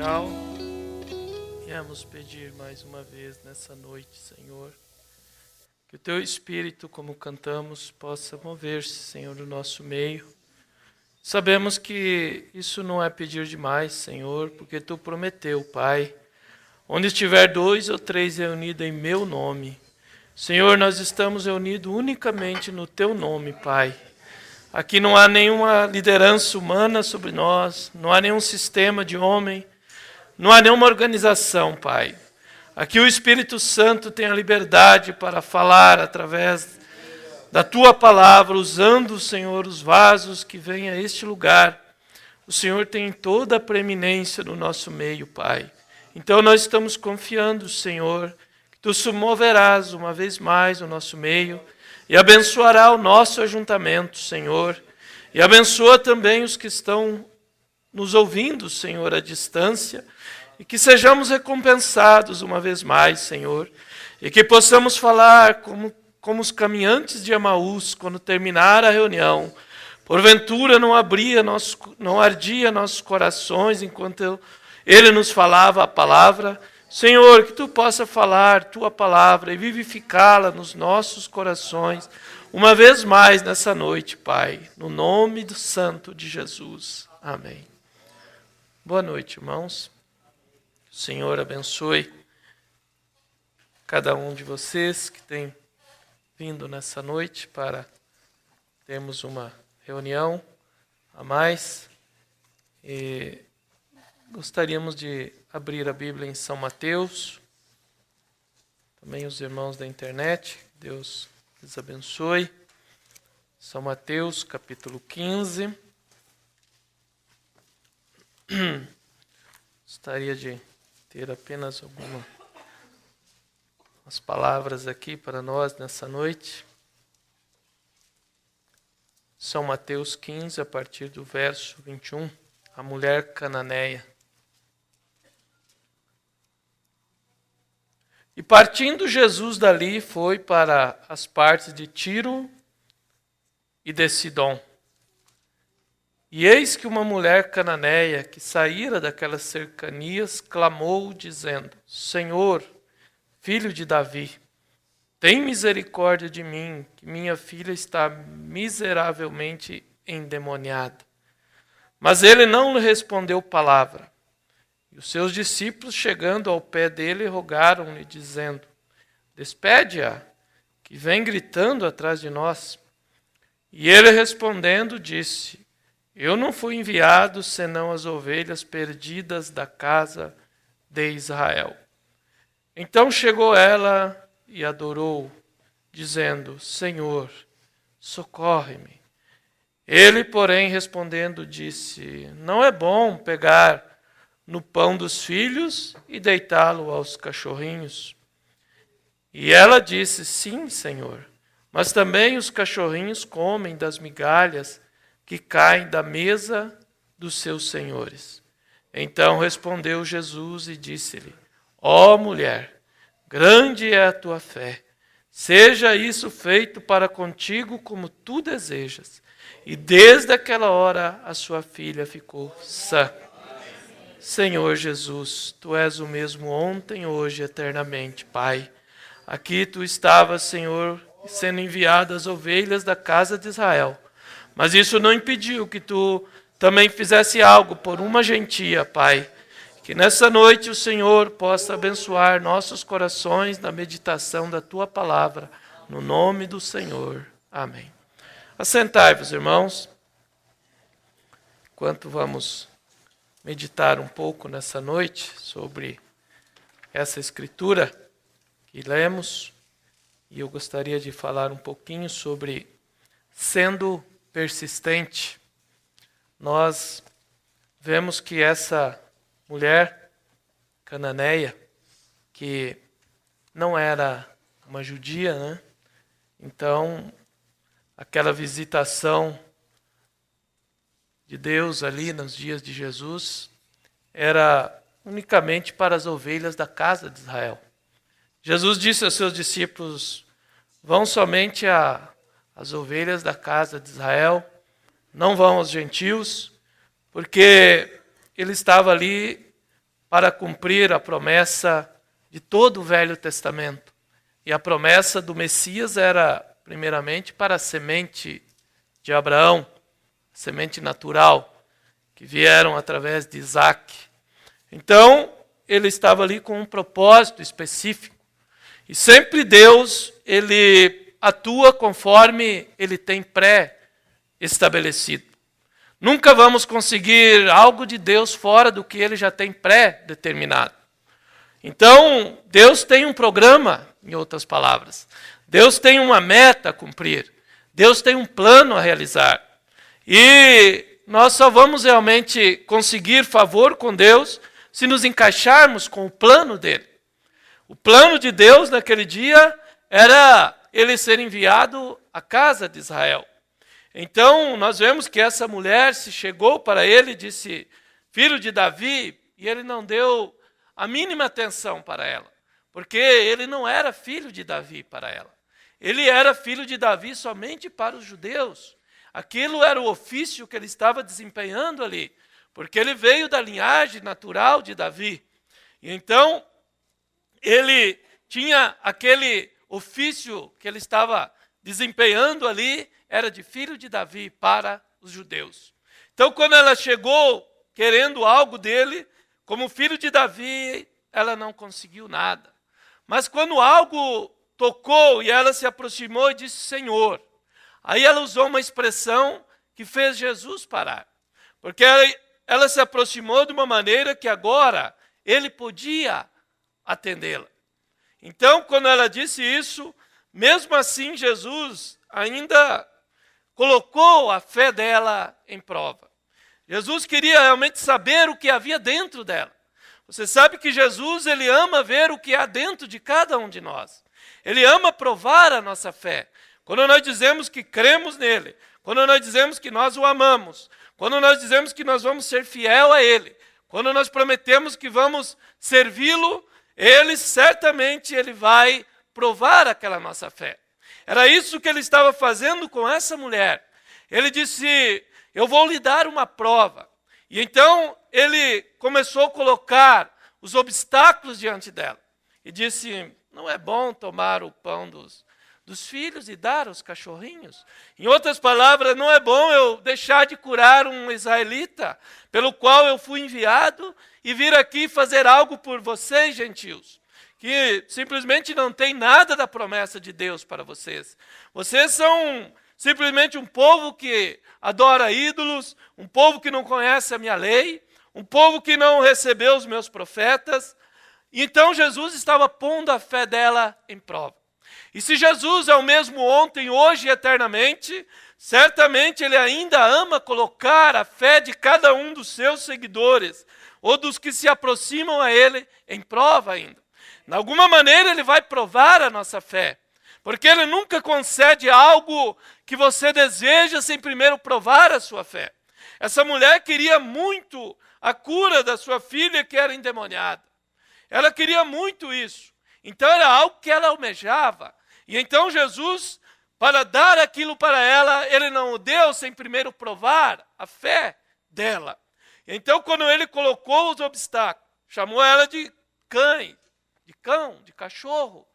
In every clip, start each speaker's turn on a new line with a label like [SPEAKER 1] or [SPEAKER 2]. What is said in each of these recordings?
[SPEAKER 1] celestial, viemos pedir mais uma vez nessa noite, Senhor, que o Teu Espírito, como cantamos, possa mover-se, Senhor, no nosso meio. Sabemos que isso não é pedir demais, Senhor, porque Tu prometeu, Pai, onde estiver 2 ou 3 reunidos em Meu nome. Senhor, nós estamos reunidos unicamente no Teu nome, Pai. Aqui não há nenhuma liderança humana sobre nós, não há nenhum sistema de homem, não há nenhuma organização, Pai. Aqui o Espírito Santo tem a liberdade para falar através da Tua palavra, usando, Senhor, os vasos que vêm a este lugar. O Senhor tem toda a preeminência no nosso meio, Pai. Então nós estamos confiando, Senhor, que Tu se moverás uma vez mais no nosso meio e abençoará o nosso ajuntamento, Senhor. E abençoa também os que estão nos ouvindo, Senhor, à distância. E que sejamos recompensados uma vez mais, Senhor. E que possamos falar como os caminhantes de Emaús, quando terminar a reunião. Porventura não ardia nossos corações enquanto Ele nos falava a palavra. Senhor, que Tu possa falar Tua palavra e vivificá-la nos nossos corações, uma vez mais nessa noite, Pai, no nome do Santo de Jesus. Amém. Boa noite, irmãos. O Senhor abençoe cada um de vocês que tem vindo nessa noite para termos uma reunião a mais. E gostaríamos de abrir a Bíblia em São Mateus. Também os irmãos da internet, Deus lhes abençoe. São Mateus, capítulo 15. Gostaria de ter apenas algumas palavras aqui para nós nessa noite. São Mateus 15, a partir do verso 21, a mulher cananeia. E partindo Jesus dali, foi para as partes de Tiro e de Sidom. E eis que uma mulher cananeia, que saíra daquelas cercanias, clamou, dizendo: Senhor, filho de Davi, tem misericórdia de mim, que minha filha está miseravelmente endemoniada. Mas ele não lhe respondeu palavra. E os seus discípulos, chegando ao pé dele, rogaram-lhe, dizendo: Despede-a, que vem gritando atrás de nós. E ele respondendo disse: Eu não fui enviado senão as ovelhas perdidas da casa de Israel. Então chegou ela e adorou, dizendo: Senhor, socorre-me. Ele, porém, respondendo, disse: Não é bom pegar no pão dos filhos e deitá-lo aos cachorrinhos. E ela disse: Sim, Senhor, mas também os cachorrinhos comem das migalhas que caem da mesa dos seus senhores. Então respondeu Jesus e disse-lhe: Ó mulher, grande é a tua fé, seja isso feito para contigo como tu desejas. E desde aquela hora a sua filha ficou sã. Senhor Jesus, Tu és o mesmo ontem, hoje, eternamente, Pai. Aqui Tu estavas, Senhor, sendo enviado às ovelhas da casa de Israel. Mas isso não impediu que Tu também fizesse algo por uma gentia, Pai. Que nessa noite o Senhor possa abençoar nossos corações na meditação da Tua palavra. No nome do Senhor. Amém. Assentai-vos, irmãos, enquanto vamos meditar um pouco nessa noite sobre essa escritura que lemos. E eu gostaria de falar um pouquinho sobre sendo persistente. Nós vemos que essa mulher cananeia, que não era uma judia, né? Então, aquela visitação de Deus ali nos dias de Jesus era unicamente para as ovelhas da casa de Israel. Jesus disse aos seus discípulos: vão somente às ovelhas da casa de Israel, não vão aos gentios, porque ele estava ali para cumprir a promessa de todo o Velho Testamento. E a promessa do Messias era, primeiramente, para a semente de Abraão, a semente natural, que vieram através de Isaac. Então, ele estava ali com um propósito específico. E sempre Deus, ele atua conforme ele tem pré-estabelecido. Nunca vamos conseguir algo de Deus fora do que ele já tem pré-determinado. Então, Deus tem um programa, em outras palavras. Deus tem uma meta a cumprir. Deus tem um plano a realizar. E nós só vamos realmente conseguir favor com Deus se nos encaixarmos com o plano dele. O plano de Deus naquele dia era ele ser enviado à casa de Israel. Então, nós vemos que essa mulher se chegou para ele e disse, filho de Davi, e ele não deu a mínima atenção para ela, porque ele não era filho de Davi para ela. Ele era filho de Davi somente para os judeus. Aquilo era o ofício que ele estava desempenhando ali, porque ele veio da linhagem natural de Davi. E então, ele tinha aquele ofício que ele estava desempenhando ali, era de filho de Davi para os judeus. Então, quando ela chegou querendo algo dele, como filho de Davi, ela não conseguiu nada. Mas quando algo tocou e ela se aproximou e disse, Senhor, aí ela usou uma expressão que fez Jesus parar. Porque ela se aproximou de uma maneira que agora ele podia atendê-la. Então, quando ela disse isso, mesmo assim Jesus ainda colocou a fé dela em prova. Jesus queria realmente saber o que havia dentro dela. Você sabe que Jesus, ele ama ver o que há dentro de cada um de nós. Ele ama provar a nossa fé. Quando nós dizemos que cremos nele, quando nós dizemos que nós o amamos, quando nós dizemos que nós vamos ser fiel a ele, quando nós prometemos que vamos servi-lo, ele certamente ele vai provar aquela nossa fé. Era isso que ele estava fazendo com essa mulher. Ele disse, eu vou lhe dar uma prova. E então ele começou a colocar os obstáculos diante dela. E disse, não é bom tomar o pão dos filhos e dar aos cachorrinhos? Em outras palavras, não é bom eu deixar de curar um israelita, pelo qual eu fui enviado, e vir aqui fazer algo por vocês, gentios, que simplesmente não tem nada da promessa de Deus para vocês. Vocês são simplesmente um povo que adora ídolos, um povo que não conhece a minha lei, um povo que não recebeu os meus profetas. Então Jesus estava pondo a fé dela em prova. E se Jesus é o mesmo ontem, hoje e eternamente, certamente ele ainda ama colocar a fé de cada um dos seus seguidores, ou dos que se aproximam a ele, em prova ainda. De alguma maneira ele vai provar a nossa fé, porque ele nunca concede algo que você deseja sem primeiro provar a sua fé. Essa mulher queria muito a cura da sua filha que era endemoniada. Ela queria muito isso. Então era algo que ela almejava. E então Jesus, para dar aquilo para ela, ele não o deu sem primeiro provar a fé dela. Então quando ele colocou os obstáculos, chamou ela de cão, de cachorro.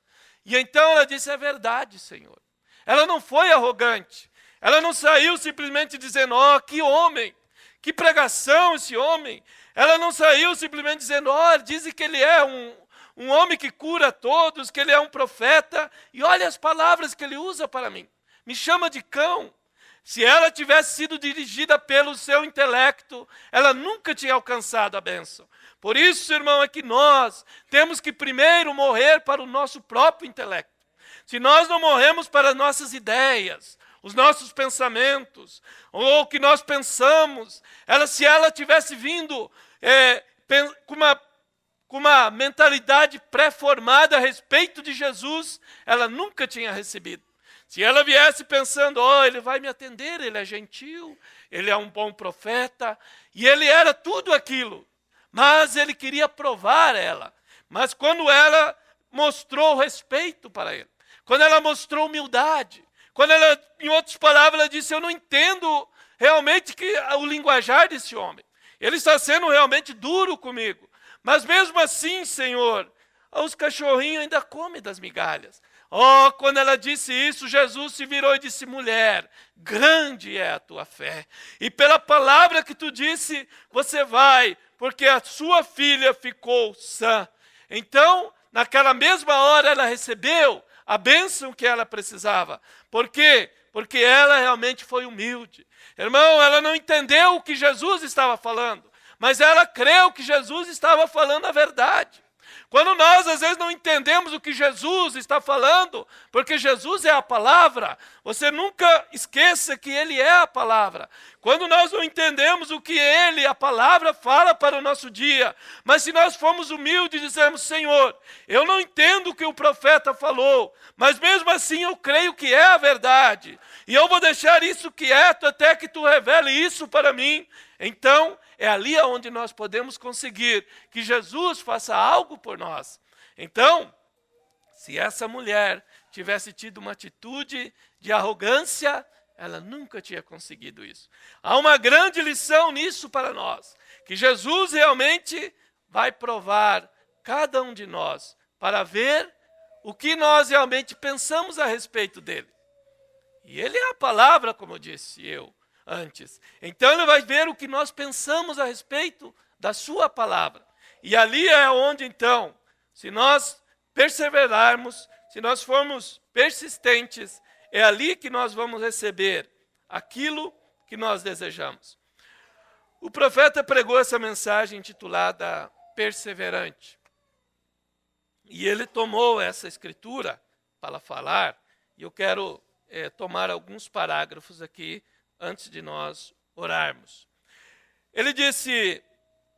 [SPEAKER 1] E então ela disse, é verdade, Senhor. Ela não foi arrogante. Ela não saiu simplesmente dizendo, que homem, que pregação esse homem. Ela não saiu simplesmente dizendo, dizem que ele é um homem que cura todos, que ele é um profeta. E olha as palavras que ele usa para mim. Me chama de cão. Se ela tivesse sido dirigida pelo seu intelecto, ela nunca tinha alcançado a bênção. Por isso, irmão, é que nós temos que primeiro morrer para o nosso próprio intelecto. Se nós não morremos para as nossas ideias, os nossos pensamentos, ou o que nós pensamos, se ela tivesse vindo com uma mentalidade pré-formada a respeito de Jesus, ela nunca tinha recebido. Se ela viesse pensando, ele vai me atender, ele é gentil, ele é um bom profeta, e ele era tudo aquilo, mas ele queria provar ela. Mas quando ela mostrou respeito para ele, quando ela mostrou humildade, quando ela, em outras palavras, ela disse, eu não entendo realmente o linguajar desse homem. Ele está sendo realmente duro comigo, Mas mesmo assim, Senhor, os cachorrinhos ainda comem das migalhas. Oh, quando ela disse isso, Jesus se virou e disse: mulher, grande é a tua fé. E pela palavra que tu disse, você vai, porque a sua filha ficou sã. Então, naquela mesma hora, ela recebeu a bênção que ela precisava. Por quê? Porque ela realmente foi humilde. Irmão, ela não entendeu o que Jesus estava falando, mas ela creu que Jesus estava falando a verdade. Quando nós, às vezes, não entendemos o que Jesus está falando, porque Jesus é a palavra, você nunca esqueça que Ele é a palavra. Quando nós não entendemos o que Ele, a palavra, fala para o nosso dia, mas se nós formos humildes e dizermos: Senhor, eu não entendo o que o profeta falou, mas mesmo assim eu creio que é a verdade, e eu vou deixar isso quieto até que Tu revele isso para mim. Então, é ali onde nós podemos conseguir que Jesus faça algo por nós. Então, se essa mulher tivesse tido uma atitude de arrogância, ela nunca tinha conseguido isso. Há uma grande lição nisso para nós, que Jesus realmente vai provar cada um de nós para ver o que nós realmente pensamos a respeito dele. E ele é a palavra, como eu disse antes. Então ele vai ver o que nós pensamos a respeito da sua palavra. E ali é onde, então, se nós perseverarmos, se nós formos persistentes, é ali que nós vamos receber aquilo que nós desejamos. O profeta pregou essa mensagem intitulada Perseverante. E ele tomou essa escritura para falar, e eu quero tomar alguns parágrafos aqui antes de nós orarmos. Ele disse: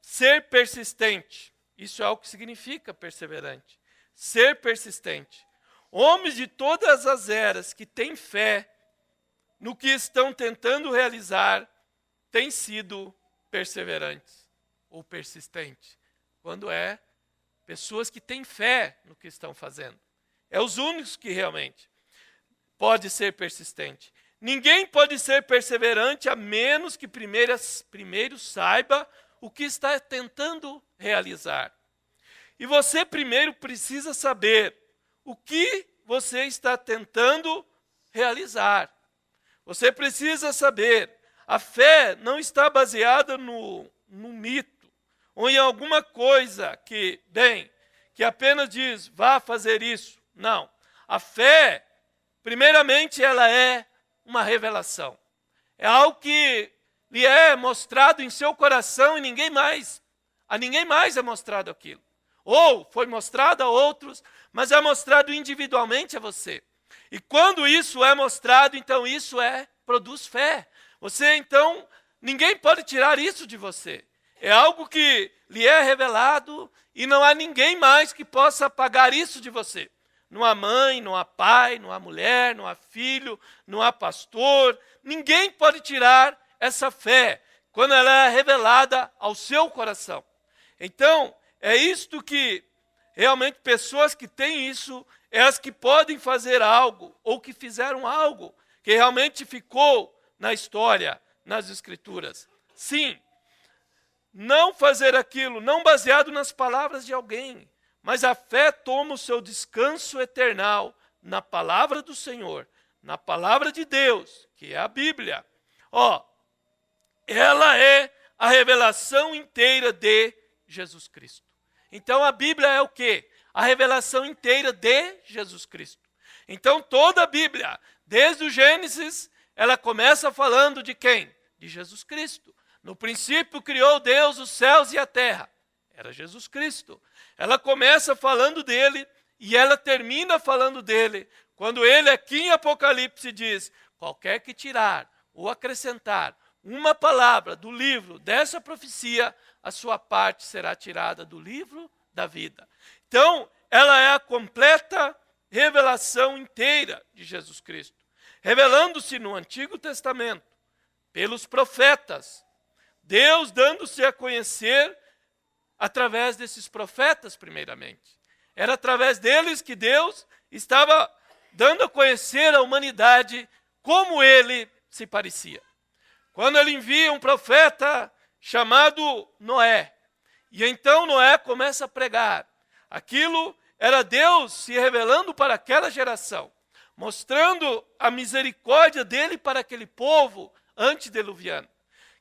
[SPEAKER 1] ser persistente. Isso é o que significa perseverante. Ser persistente. Homens de todas as eras que têm fé no que estão tentando realizar, têm sido perseverantes ou persistentes. Quando é pessoas que têm fé no que estão fazendo. É os únicos que realmente pode ser persistente. Ninguém pode ser perseverante a menos que primeiro saiba o que está tentando realizar. E você primeiro precisa saber o que você está tentando realizar. Você precisa saber. A fé não está baseada no mito, ou em alguma coisa que apenas diz: vá fazer isso. Não. A fé, primeiramente, ela é uma revelação. É algo que lhe é mostrado em seu coração e a ninguém mais é mostrado aquilo. Ou foi mostrado a outros, mas é mostrado individualmente a você. E quando isso é mostrado, então isso produz fé. Você, então, ninguém pode tirar isso de você. É algo que lhe é revelado e não há ninguém mais que possa apagar isso de você. Não há mãe, não há pai, não há mulher, não há filho, não há pastor. Ninguém pode tirar essa fé quando ela é revelada ao seu coração. Então, é isto que realmente pessoas que têm isso, é as que podem fazer algo, ou que fizeram algo, que realmente ficou na história, nas Escrituras. Sim, não fazer aquilo, não baseado nas palavras de alguém, mas a fé toma o seu descanso eternal na palavra do Senhor, na palavra de Deus, que é a Bíblia. Ela é a revelação inteira de Jesus Cristo. Então a Bíblia é o quê? A revelação inteira de Jesus Cristo. Então toda a Bíblia, desde o Gênesis, ela começa falando de quem? De Jesus Cristo. No princípio criou Deus os céus e a terra. Era Jesus Cristo. Ela começa falando dele e ela termina falando dele. Quando ele aqui em Apocalipse diz: qualquer que tirar ou acrescentar uma palavra do livro dessa profecia, a sua parte será tirada do livro da vida. Então, ela é a completa revelação inteira de Jesus Cristo. Revelando-se no Antigo Testamento, pelos profetas. Deus dando-se a conhecer através desses profetas, primeiramente. Era através deles que Deus estava dando a conhecer à humanidade como ele se parecia. Quando ele envia um profeta chamado Noé, E então Noé começa a pregar. Aquilo era Deus se revelando para aquela geração, mostrando a misericórdia dele para aquele povo antediluviano.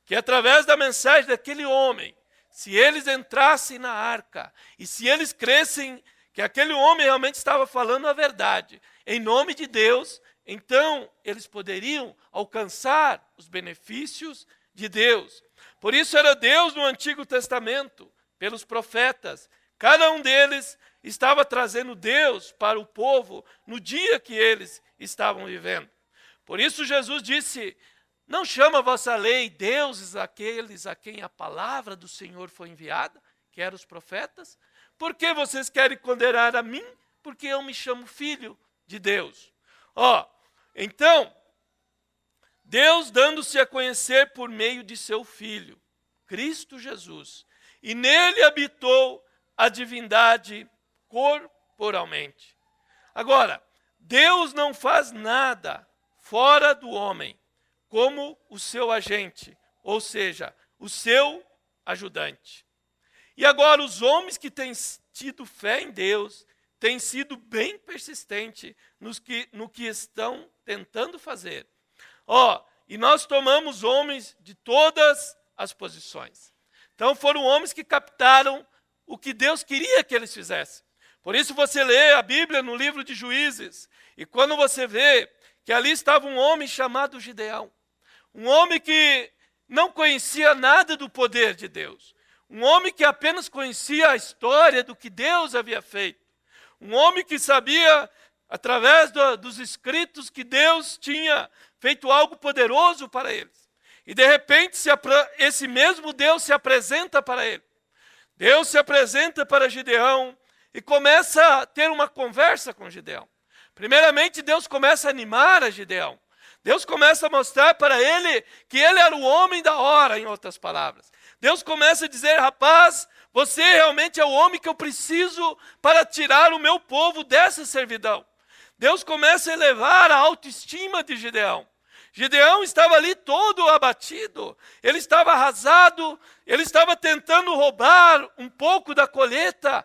[SPEAKER 1] Que através da mensagem daquele homem, se eles entrassem na arca, e se eles crescem que aquele homem realmente estava falando a verdade, em nome de Deus, então eles poderiam alcançar os benefícios de Deus. Por isso era Deus no Antigo Testamento, pelos profetas. Cada um deles estava trazendo Deus para o povo no dia que eles estavam vivendo. Por isso Jesus disse: não chama a vossa lei deuses aqueles a quem a palavra do Senhor foi enviada, que eram os profetas. Por que vocês querem condenar a mim? Porque eu me chamo filho de Deus. Então, Deus dando-se a conhecer por meio de seu Filho, Cristo Jesus, e nele habitou a divindade corporalmente. Agora, Deus não faz nada fora do homem, como o seu agente, ou seja, o seu ajudante. E agora os homens que têm tido fé em Deus têm sido bem persistentes no que estão tentando fazer. E nós tomamos homens de todas as posições. Então foram homens que captaram o que Deus queria que eles fizessem. Por isso você lê a Bíblia no livro de Juízes, e quando você vê que ali estava um homem chamado Gideão, um homem que não conhecia nada do poder de Deus, um homem que apenas conhecia a história do que Deus havia feito, um homem que sabia, através dos escritos, que Deus tinha feito algo poderoso para eles. E de repente esse mesmo Deus se apresenta para ele. Deus se apresenta para Gideão e começa a ter uma conversa com Gideão. Primeiramente, Deus começa a animar a Gideão. Deus começa a mostrar para ele que ele era o homem da hora, em outras palavras. Deus começa a dizer: rapaz, você realmente é o homem que eu preciso para tirar o meu povo dessa servidão. Deus começa a elevar a autoestima de Gideão. Gideão estava ali todo abatido, ele estava arrasado, ele estava tentando roubar um pouco da colheita,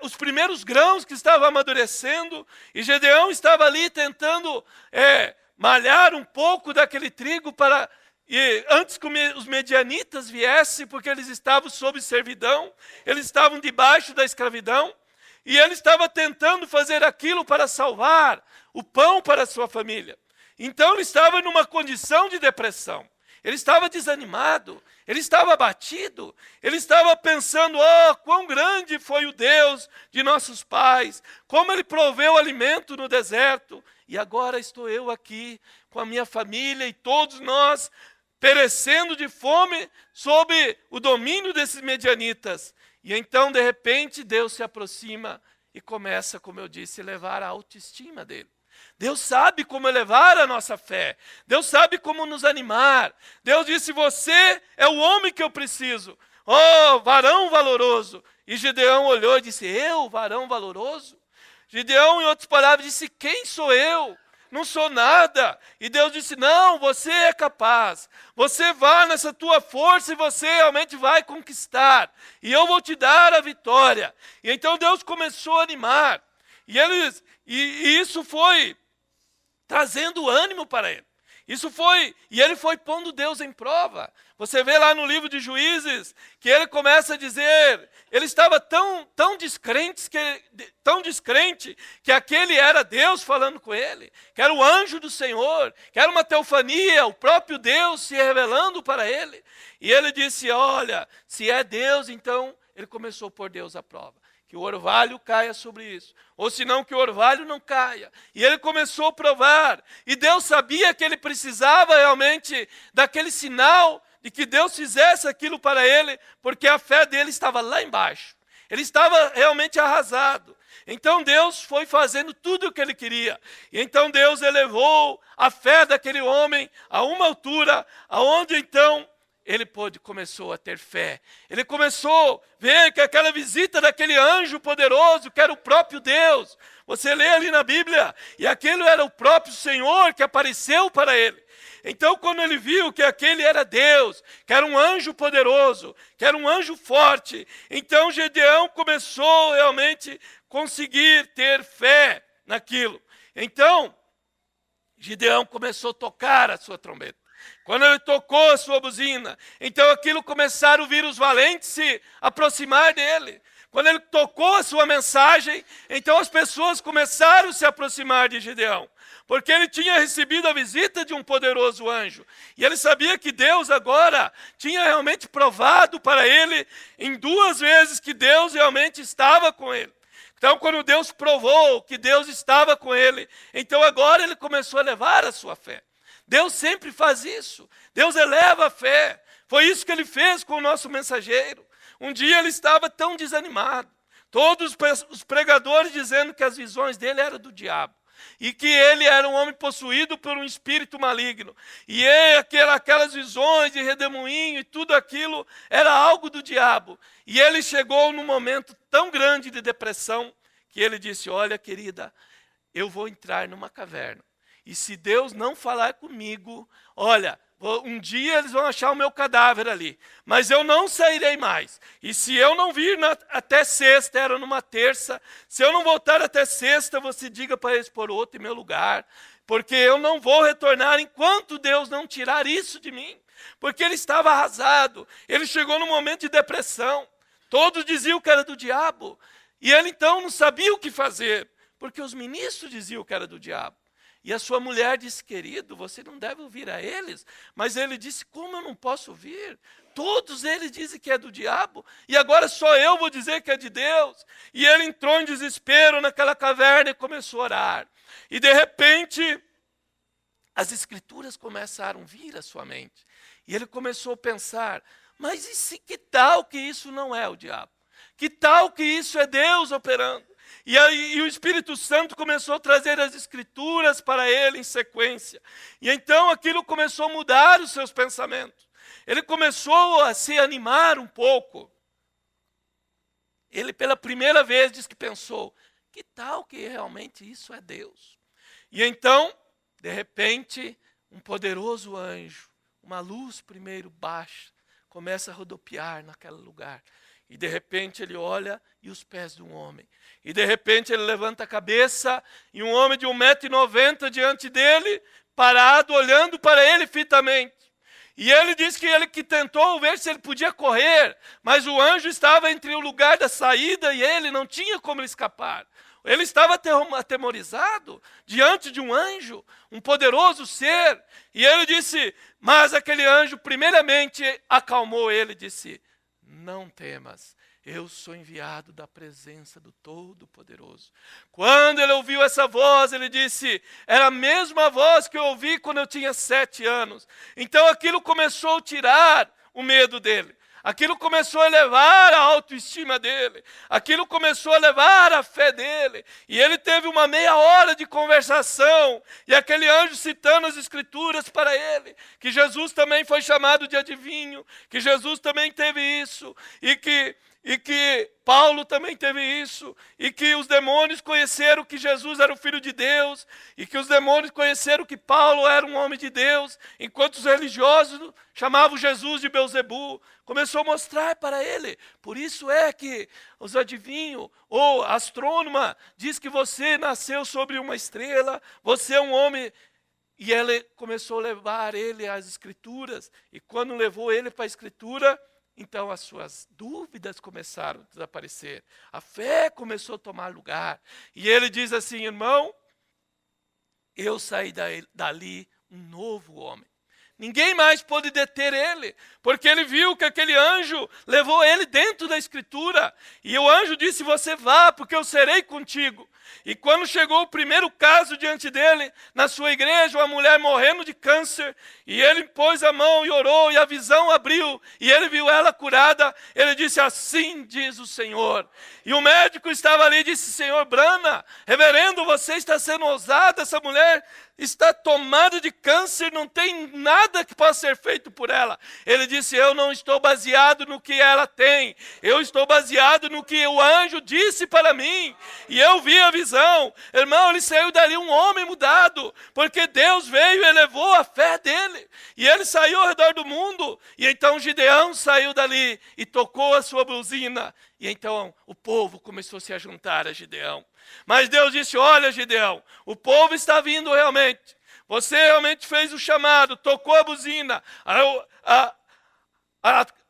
[SPEAKER 1] os primeiros grãos que estavam amadurecendo, e Gideão estava ali tentando malhar um pouco daquele trigo antes que os medianitas viessem, porque eles estavam sob servidão, eles estavam debaixo da escravidão, e ele estava tentando fazer aquilo para salvar o pão para a sua família. Então ele estava numa condição de depressão, ele estava desanimado, ele estava abatido, ele estava pensando: quão grande foi o Deus de nossos pais, como ele proveu alimento no deserto, e agora estou eu aqui com a minha família e todos nós perecendo de fome sob o domínio desses medianitas. E então, de repente, Deus se aproxima e começa, como eu disse, a elevar a autoestima dele. Deus sabe como elevar a nossa fé. Deus sabe como nos animar. Deus disse: você é o homem que eu preciso. Varão valoroso. E Gideão olhou e disse: eu, varão valoroso? Gideão, em outras palavras, disse: quem sou eu? Não sou nada. E Deus disse: não, você é capaz. Você vai nessa tua força e você realmente vai conquistar. E eu vou te dar a vitória. E então Deus começou a animar. E isso foi trazendo ânimo para ele. E ele foi pondo Deus em prova. Você vê lá no livro de Juízes que ele começa a dizer, ele estava tão descrente que aquele era Deus falando com ele, que era o anjo do Senhor, que era uma teofania, o próprio Deus se revelando para ele. E ele disse: olha, se é Deus, então ele começou a pôr Deus à prova. Que o orvalho caia sobre isso, ou senão que o orvalho não caia. E ele começou a provar, e Deus sabia que ele precisava realmente daquele sinal de que Deus fizesse aquilo para ele, porque a fé dele estava lá embaixo. Ele estava realmente arrasado. Então Deus foi fazendo tudo o que ele queria. E então Deus elevou a fé daquele homem a uma altura, aonde então ele começou a ter fé. Ele começou a ver que aquela visita daquele anjo poderoso, que era o próprio Deus. Você lê ali na Bíblia, e aquele era o próprio Senhor que apareceu para ele. Então, quando ele viu que aquele era Deus, que era um anjo poderoso, que era um anjo forte, então Gideão começou realmente a conseguir ter fé naquilo. Então, Gideão começou a tocar a sua trombeta. Quando ele tocou a sua buzina, então aquilo começaram a vir os valentes se aproximar dele. Quando ele tocou a sua mensagem, então as pessoas começaram a se aproximar de Gideão. Porque ele tinha recebido a visita de um poderoso anjo. E ele sabia que Deus agora tinha realmente provado para ele em 2 vezes que Deus realmente estava com ele. Então, quando Deus provou que Deus estava com ele, então agora ele começou a levar a sua fé. Deus sempre faz isso. Deus eleva a fé. Foi isso que ele fez com o nosso mensageiro. Um dia ele estava tão desanimado. Todos os pregadores dizendo que as visões dele eram do diabo. E que ele era um homem possuído por um espírito maligno. E aquelas visões de redemoinho e tudo aquilo era algo do diabo. E ele chegou num momento tão grande de depressão que ele disse: olha, querida, eu vou entrar numa caverna. E se Deus não falar comigo, olha, um dia eles vão achar o meu cadáver ali, mas eu não sairei mais. E se eu não vir até sexta, era numa terça, se eu não voltar até sexta, você diga para eles pôr outro em meu lugar, porque eu não vou retornar enquanto Deus não tirar isso de mim. Porque ele estava arrasado, ele chegou num momento de depressão, todos diziam que era do diabo, e ele então não sabia o que fazer, porque os ministros diziam que era do diabo. E a sua mulher disse: querido, você não deve ouvir a eles. Mas ele disse: como eu não posso ouvir? Todos eles dizem que é do diabo, e agora só eu vou dizer que é de Deus. E ele entrou em desespero naquela caverna e começou a orar. E de repente, as escrituras começaram a vir à sua mente. E ele começou a pensar: mas e se, que tal que isso não é o diabo? Que tal que isso é Deus operando? E o Espírito Santo começou a trazer as escrituras para ele em sequência. E então aquilo começou a mudar os seus pensamentos. Ele começou a se animar um pouco. Ele pela primeira vez diz que pensou: que tal que realmente isso é Deus? E então, de repente, um poderoso anjo, uma luz primeiro baixa, começa a rodopiar naquele lugar. E de repente ele olha e os pés de um homem. E de repente ele levanta a cabeça e um homem de 1,90 m diante dele, parado, olhando para ele fitamente. E ele diz que ele que tentou ver se ele podia correr, mas o anjo estava entre o lugar da saída e ele não tinha como escapar. Ele estava atemorizado diante de um anjo, um poderoso ser. E ele disse, mas aquele anjo primeiramente acalmou ele e disse: não temas, eu sou enviado da presença do Todo-Poderoso. Quando ele ouviu essa voz, ele disse: era a mesma voz que eu ouvi quando eu tinha 7 anos. Então aquilo começou a tirar o medo dele. Aquilo começou a elevar a autoestima dele. Aquilo começou a elevar a fé dele. E ele teve uma meia hora de conversação. E aquele anjo citando as escrituras para ele. Que Jesus também foi chamado de adivinho. Que Jesus também teve isso. E que Paulo também teve isso, e que os demônios conheceram que Jesus era o Filho de Deus, e que os demônios conheceram que Paulo era um homem de Deus, enquanto os religiosos chamavam Jesus de Belzebu. Começou a mostrar para ele. Por isso é que os adivinhos, ou astrônoma, diz que você nasceu sobre uma estrela, você é um homem. E ele começou a levar ele às escrituras, e quando levou ele para a escritura, então as suas dúvidas começaram a desaparecer. A fé começou a tomar lugar. E ele diz assim: irmão, eu saí dali um novo homem. Ninguém mais pôde deter ele, porque ele viu que aquele anjo levou ele dentro da escritura. E o anjo disse: você vá, porque eu serei contigo. E quando chegou o primeiro caso diante dele, na sua igreja, uma mulher morrendo de câncer, e ele pôs a mão e orou, e a visão abriu, e ele viu ela curada, ele disse: assim diz o Senhor. E o médico estava ali e disse: Senhor Brana, reverendo, você está sendo ousado, essa mulher está tomada de câncer, não tem nada que possa ser feito por ela. Ele disse: eu não estou baseado no que ela tem, eu estou baseado no que o anjo disse para mim, e eu vi a visão. Irmão, ele saiu dali um homem mudado, porque Deus veio e elevou a fé dele, e ele saiu ao redor do mundo. E então Gideão saiu dali e tocou a sua buzina, e então o povo começou a se juntar a Gideão. Mas Deus disse: olha, Gideão, o povo está vindo realmente. Você realmente fez o chamado, tocou a buzina,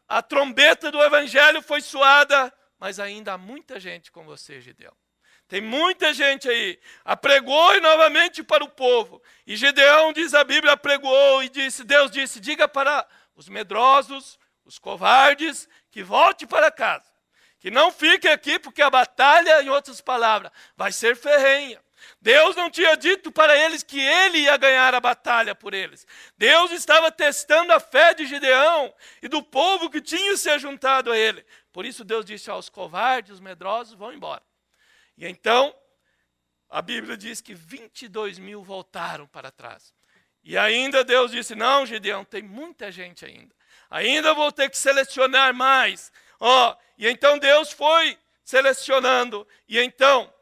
[SPEAKER 1] a trombeta do evangelho foi soada, mas ainda há muita gente com você, Gideão. Tem muita gente aí. Apregou novamente para o povo. E Gideão, diz a Bíblia, apregou e disse, Deus disse: diga para os medrosos, os covardes, que volte para casa. Que não fique aqui, porque a batalha, em outras palavras, vai ser ferrenha. Deus não tinha dito para eles que ele ia ganhar a batalha por eles. Deus estava testando a fé de Gideão e do povo que tinha se juntado a ele. Por isso Deus disse aos covardes, os medrosos, vão embora. E então, a Bíblia diz que 22 mil voltaram para trás. E ainda Deus disse: não, Gideão, tem muita gente ainda. Ainda vou ter que selecionar mais. E então Deus foi selecionando, e então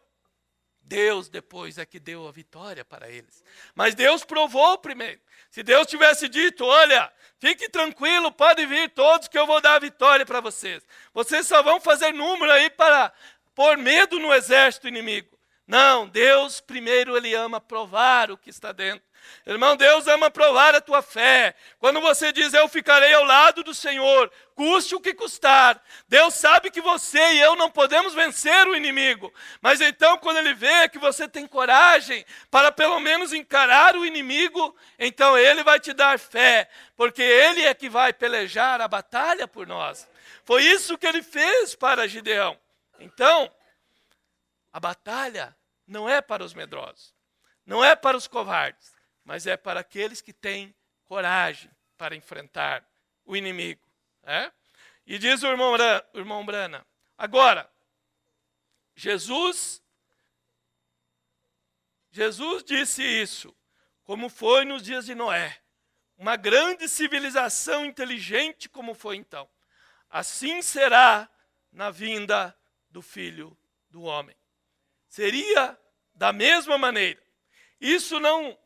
[SPEAKER 1] Deus depois é que deu a vitória para eles. Mas Deus provou primeiro. Se Deus tivesse dito: olha, fique tranquilo, pode vir todos que eu vou dar a vitória para vocês. Vocês só vão fazer número aí para pôr medo no exército inimigo. Não, Deus primeiro ele ama provar o que está dentro. Irmão, Deus ama provar a tua fé. Quando você diz: eu ficarei ao lado do Senhor, custe o que custar. Deus sabe que você e eu não podemos vencer o inimigo. Mas então, quando ele vê que você tem coragem para pelo menos encarar o inimigo, então ele vai te dar fé, porque ele é que vai pelejar a batalha por nós. Foi isso que ele fez para Gideão. Então, a batalha não é para os medrosos, não é para os covardes, mas é para aqueles que têm coragem para enfrentar o inimigo. E diz o irmão Brana, agora, Jesus disse isso, como foi nos dias de Noé, uma grande civilização inteligente como foi então. Assim será na vinda do Filho do Homem. Seria da mesma maneira. Isso não...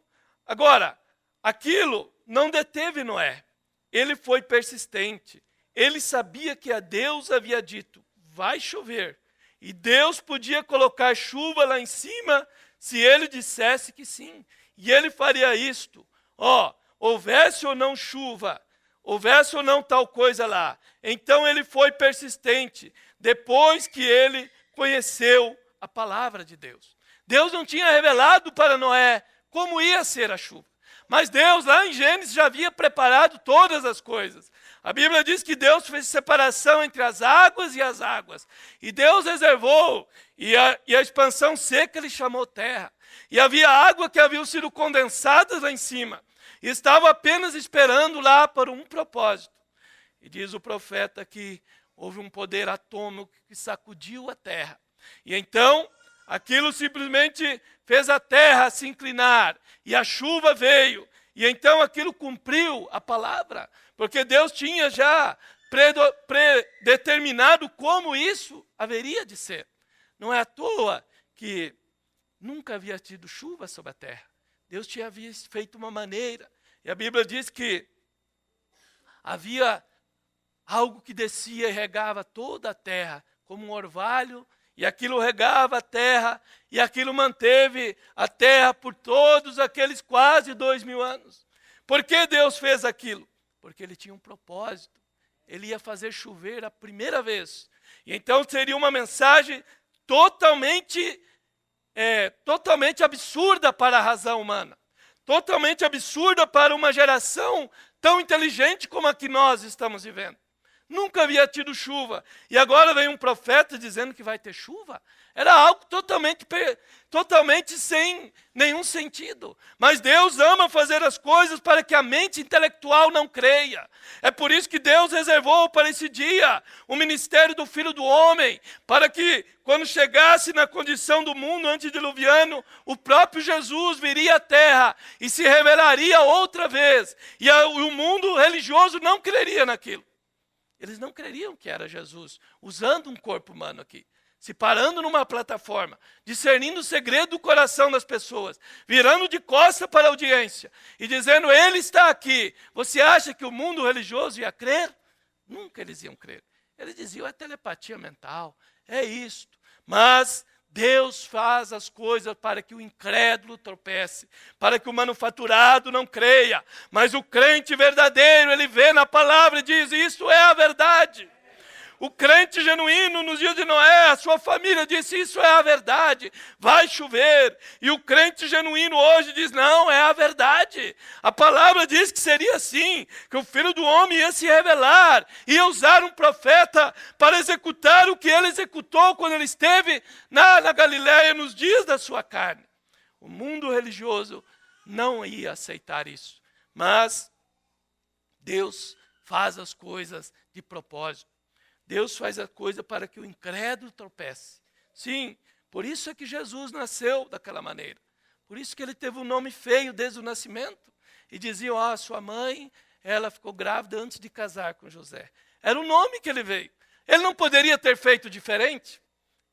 [SPEAKER 1] Agora, aquilo não deteve Noé. Ele foi persistente. Ele sabia que a Deus havia dito: vai chover. E Deus podia colocar chuva lá em cima se ele dissesse que sim. E ele faria isto. Houvesse ou não chuva, houvesse ou não tal coisa lá. Então ele foi persistente. Depois que ele conheceu a palavra de Deus. Deus não tinha revelado para Noé como ia ser a chuva. Mas Deus, lá em Gênesis, já havia preparado todas as coisas. A Bíblia diz que Deus fez separação entre as águas e as águas. E Deus reservou, e a expansão seca ele chamou terra. E havia água que havia sido condensada lá em cima. E estava apenas esperando lá para um propósito. E diz o profeta que houve um poder atômico que sacudiu a terra. E então, aquilo simplesmente fez a terra se inclinar, e a chuva veio, e então aquilo cumpriu a palavra, porque Deus tinha já predeterminado como isso haveria de ser. Não é à toa que nunca havia tido chuva sobre a terra. Deus tinha feito uma maneira, e a Bíblia diz que havia algo que descia e regava toda a terra, como um orvalho, e aquilo regava a terra, e aquilo manteve a terra por todos aqueles quase 2000 anos. Por que Deus fez aquilo? Porque ele tinha um propósito. Ele ia fazer chover a primeira vez. E então seria uma mensagem totalmente absurda para a razão humana. Totalmente absurda para uma geração tão inteligente como a que nós estamos vivendo. Nunca havia tido chuva. E agora vem um profeta dizendo que vai ter chuva. Era algo totalmente sem nenhum sentido. Mas Deus ama fazer as coisas para que a mente intelectual não creia. É por isso que Deus reservou para esse dia o ministério do Filho do Homem, para que quando chegasse na condição do mundo antediluviano, o próprio Jesus viria à terra e se revelaria outra vez. E o mundo religioso não creria naquilo. Eles não creriam que era Jesus, usando um corpo humano aqui, se parando numa plataforma, discernindo o segredo do coração das pessoas, virando de costa para a audiência e dizendo, ele está aqui. Você acha que o mundo religioso ia crer? Nunca eles iam crer. Eles diziam, é telepatia mental, é isto. Mas Deus faz as coisas para que o incrédulo tropece, para que o manufaturado não creia. Mas o crente verdadeiro, ele vê na palavra e diz, isso é a verdade. O crente genuíno nos dias de Noé, a sua família disse, isso é a verdade, vai chover. E o crente genuíno hoje diz, não, é a verdade. A palavra diz que seria assim, que o Filho do Homem ia se revelar, ia usar um profeta para executar o que ele executou quando ele esteve na Galileia nos dias da sua carne. O mundo religioso não ia aceitar isso, mas Deus faz as coisas de propósito. Deus faz a coisa para que o incrédulo tropece. Sim, por isso é que Jesus nasceu daquela maneira. Por isso que ele teve um nome feio desde o nascimento. E diziam, sua mãe, ela ficou grávida antes de casar com José. Era o nome que ele veio. Ele não poderia ter feito diferente.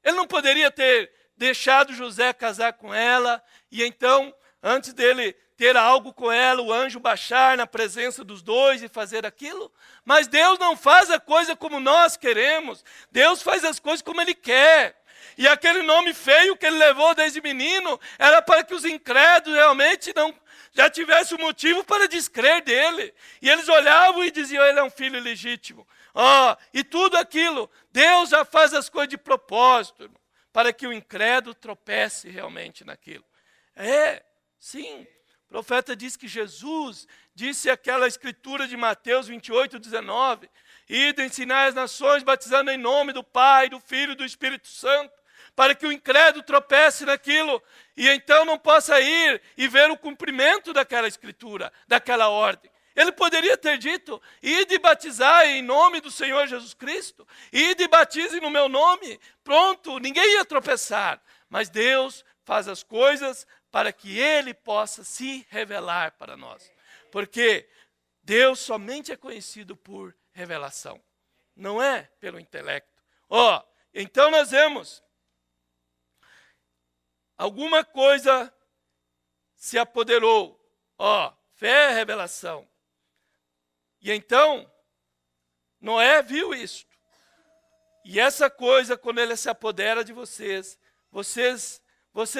[SPEAKER 1] Ele não poderia ter deixado José casar com ela. E então, antes dele ter algo com ela, o anjo baixar na presença dos dois e fazer aquilo. Mas Deus não faz a coisa como nós queremos. Deus faz as coisas como Ele quer. E aquele nome feio que ele levou desde menino era para que os incrédulos realmente não já tivessem um motivo para descrer dele. E eles olhavam e diziam, ele é um filho ilegítimo. E tudo aquilo, Deus já faz as coisas de propósito, irmão, para que o incrédulo tropece realmente naquilo. Sim. O profeta diz que Jesus disse aquela escritura de Mateus 28, 19, ide ensinar as nações, batizando em nome do Pai, do Filho e do Espírito Santo, para que o incrédulo tropece naquilo e então não possa ir e ver o cumprimento daquela escritura, daquela ordem. Ele poderia ter dito, ide batizar em nome do Senhor Jesus Cristo, ide e batize no meu nome, pronto, ninguém ia tropeçar. Mas Deus faz as coisas para que Ele possa se revelar para nós. Porque Deus somente é conhecido por revelação, não é pelo intelecto. Então nós vemos, alguma coisa se apoderou. Fé é revelação. E então, Noé viu isto. E essa coisa, quando ele se apodera de você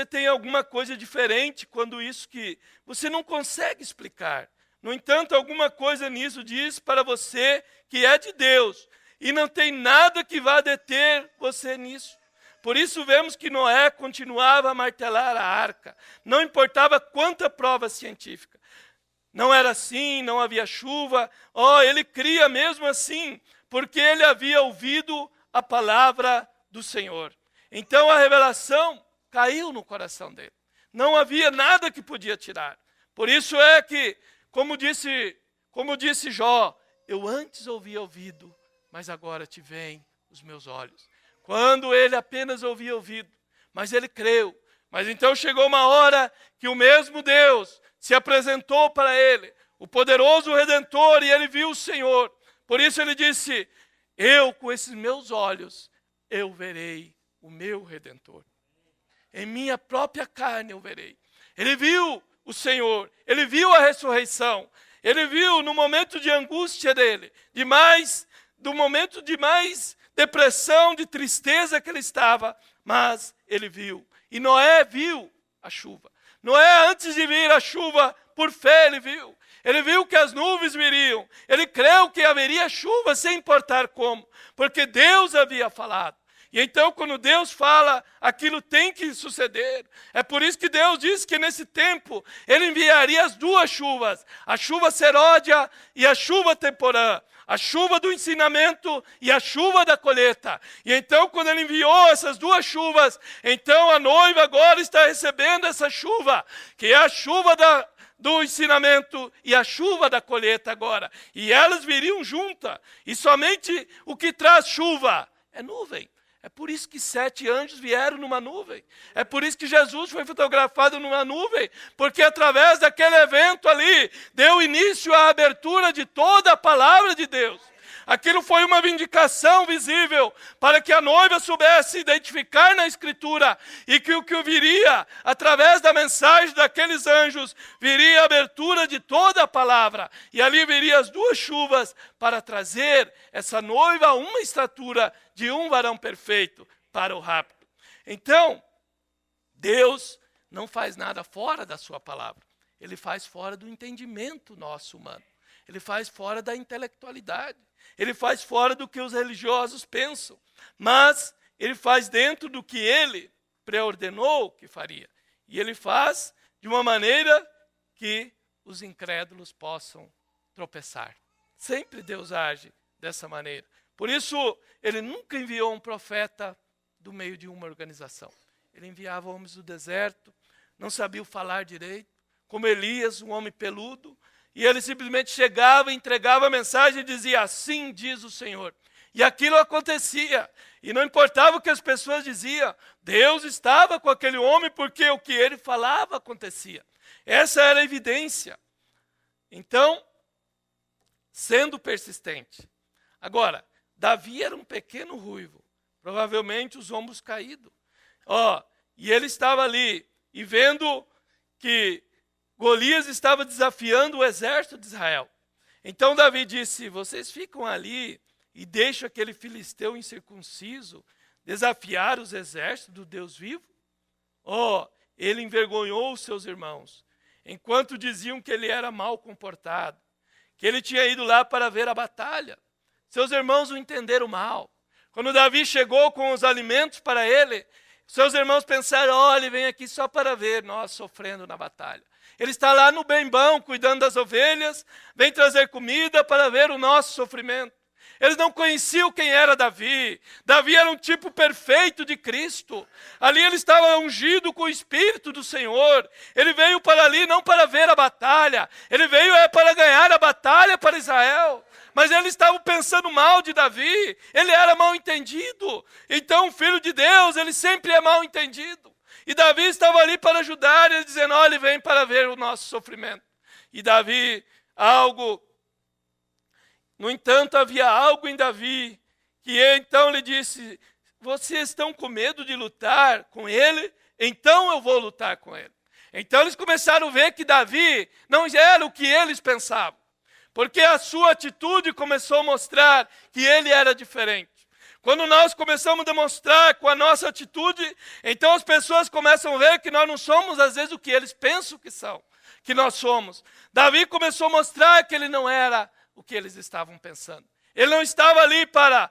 [SPEAKER 1] tem alguma coisa diferente quando isso que você não consegue explicar. No entanto, alguma coisa nisso diz para você que é de Deus. E não tem nada que vá deter você nisso. Por isso vemos que Noé continuava a martelar a arca. Não importava quanta prova científica. Não era assim, não havia chuva. Ele cria mesmo assim, porque ele havia ouvido a palavra do Senhor. Então a revelação caiu no coração dele. Não havia nada que podia tirar. Por isso é que, como disse Jó, eu antes ouvia ouvido, mas agora te veem os meus olhos. Quando ele apenas ouvia ouvido, mas ele creu. Mas então chegou uma hora que o mesmo Deus se apresentou para ele, o poderoso Redentor, e ele viu o Senhor. Por isso ele disse, eu com esses meus olhos, eu verei o meu Redentor. Em minha própria carne eu verei. Ele viu o Senhor, ele viu a ressurreição, ele viu no momento de angústia dele, do momento de mais depressão, de tristeza que ele estava, mas ele viu. E Noé viu a chuva. Noé, antes de vir a chuva, por fé ele viu. Ele viu que as nuvens viriam. Ele creu que haveria chuva sem importar como, porque Deus havia falado. E então, quando Deus fala, aquilo tem que suceder. É por isso que Deus disse que nesse tempo Ele enviaria as duas chuvas, a chuva seródia e a chuva temporã. a chuva do ensinamento e a chuva da colheita. E então, quando ele enviou essas duas chuvas, então a noiva agora está recebendo essa chuva, que é a chuva do ensinamento e a chuva da colheita agora. E elas viriam juntas. E somente o que traz chuva é nuvem. É por isso que 7 anjos vieram numa nuvem. É por isso que Jesus foi fotografado numa nuvem. Porque através daquele evento ali, deu início à abertura de toda a palavra de Deus. Aquilo foi uma vindicação visível para que a noiva soubesse identificar na Escritura e que o que viria, através da mensagem daqueles anjos, viria a abertura de toda a palavra. E ali viria as duas chuvas para trazer essa noiva a uma estatura de um varão perfeito para o rapto. Então, Deus não faz nada fora da sua palavra. Ele faz fora do entendimento nosso humano. Ele faz fora da intelectualidade. Ele faz fora do que os religiosos pensam. Mas ele faz dentro do que ele preordenou que faria. E ele faz de uma maneira que os incrédulos possam tropeçar. Sempre Deus age dessa maneira. Por isso, ele nunca enviou um profeta do meio de uma organização. Ele enviava homens do deserto, não sabiam falar direito, como Elias, um homem peludo, e ele simplesmente chegava, entregava a mensagem e dizia, assim diz o Senhor. E aquilo acontecia. E não importava o que as pessoas diziam, Deus estava com aquele homem porque o que ele falava acontecia. Essa era a evidência. Então, sendo persistente. Agora, Davi era um pequeno ruivo, provavelmente os ombros caídos. E ele estava ali, e vendo que Golias estava desafiando o exército de Israel. Então Davi disse, vocês ficam ali e deixam aquele filisteu incircunciso desafiar os exércitos do Deus vivo? Ele envergonhou os seus irmãos, enquanto diziam que ele era mal comportado, que ele tinha ido lá para ver a batalha. Seus irmãos o entenderam mal. Quando Davi chegou com os alimentos para ele, seus irmãos pensaram, ele vem aqui só para ver nós sofrendo na batalha. Ele está lá no bem bom, cuidando das ovelhas, vem trazer comida para ver o nosso sofrimento. Eles não conheciam quem era Davi. Davi era um tipo perfeito de Cristo. Ali ele estava ungido com o Espírito do Senhor. Ele veio para ali não para ver a batalha. Ele veio para ganhar a batalha para Israel. Mas eles estavam pensando mal de Davi. Ele era mal entendido. Então o Filho de Deus, ele sempre é mal entendido. E Davi estava ali para ajudar, ele dizendo, ele vem para ver o nosso sofrimento. E Davi, no entanto, havia algo em Davi, que então lhe disse, vocês estão com medo de lutar com ele? Então eu vou lutar com ele. Então eles começaram a ver que Davi não era o que eles pensavam. Porque a sua atitude começou a mostrar que ele era diferente. Quando nós começamos a demonstrar com a nossa atitude, então as pessoas começam a ver que nós não somos, às vezes, o que eles pensam que nós somos. Davi começou a mostrar que ele não era o que eles estavam pensando. Ele não estava ali para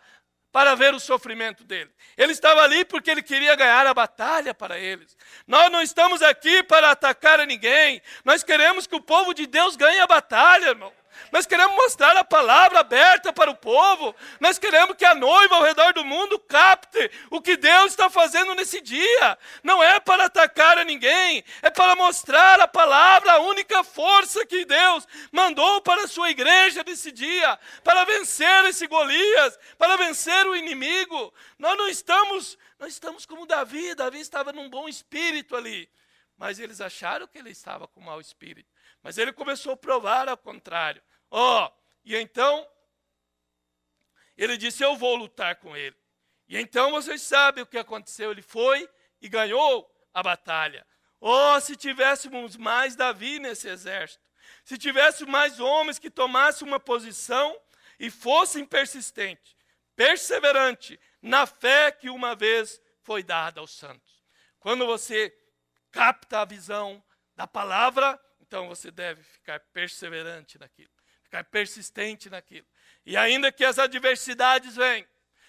[SPEAKER 1] ver o sofrimento dele. Ele estava ali porque ele queria ganhar a batalha para eles. Nós não estamos aqui para atacar a ninguém. Nós queremos que o povo de Deus ganhe a batalha, irmão. Nós queremos mostrar a palavra aberta para o povo. Nós queremos que a noiva ao redor do mundo capte o que Deus está fazendo nesse dia. Não é para atacar a ninguém, é para mostrar a palavra, a única força que Deus mandou para a sua igreja nesse dia, para vencer esse Golias, para vencer o inimigo. Nós estamos como Davi. Davi estava num bom espírito ali, mas eles acharam que ele estava com mau espírito. Mas ele começou a provar ao contrário. E então, ele disse, eu vou lutar com ele. E então vocês sabem o que aconteceu. Ele foi e ganhou a batalha. Se tivéssemos mais Davi nesse exército. Se tivéssemos mais homens que tomassem uma posição e fossem persistentes, perseverantes na fé que uma vez foi dada aos santos. Quando você capta a visão da palavra, então você deve ficar perseverante naquilo, ficar persistente naquilo. E ainda que as adversidades venham,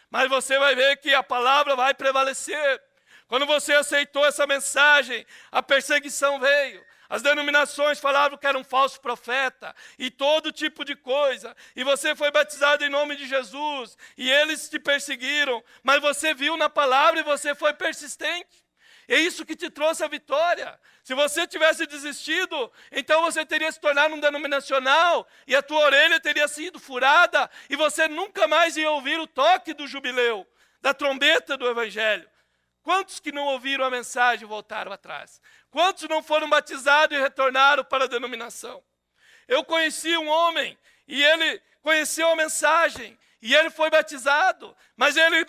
[SPEAKER 1] mas você vai ver que a palavra vai prevalecer. Quando você aceitou essa mensagem, a perseguição veio, As denominações falavam que era um falso profeta e todo tipo de coisa. E você foi batizado em nome de Jesus e eles te perseguiram, mas você viu na palavra e você foi persistente. É isso que te trouxe a vitória. Se você tivesse desistido, então você teria se tornado um denominacional e a tua orelha teria sido furada e você nunca mais ia ouvir o toque do jubileu, da trombeta do evangelho. Quantos que não ouviram a mensagem e voltaram atrás? Quantos não foram batizados e retornaram para a denominação? Eu conheci um homem e ele conheceu a mensagem e ele foi batizado, mas ele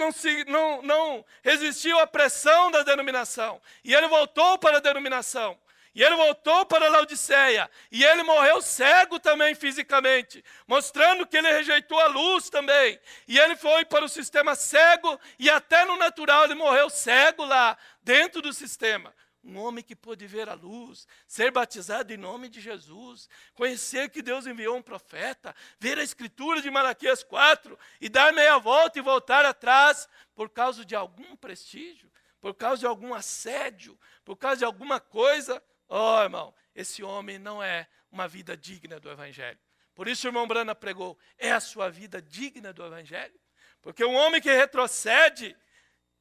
[SPEAKER 1] não resistiu à pressão da denominação. E ele voltou para a denominação. E ele voltou para Laodiceia. E ele morreu cego também fisicamente, mostrando que ele rejeitou a luz também. E ele foi para o sistema cego e até no natural ele morreu cego lá, dentro do sistema. Um homem que pôde ver a luz, ser batizado em nome de Jesus, conhecer que Deus enviou um profeta, ver a escritura de Malaquias 4 e dar meia volta e voltar atrás por causa de algum prestígio, por causa de algum assédio, por causa de alguma coisa. Oh, irmão, esse homem não é uma vida digna do evangelho. Por isso o irmão Brana pregou, é a sua vida digna do evangelho? Porque um homem que retrocede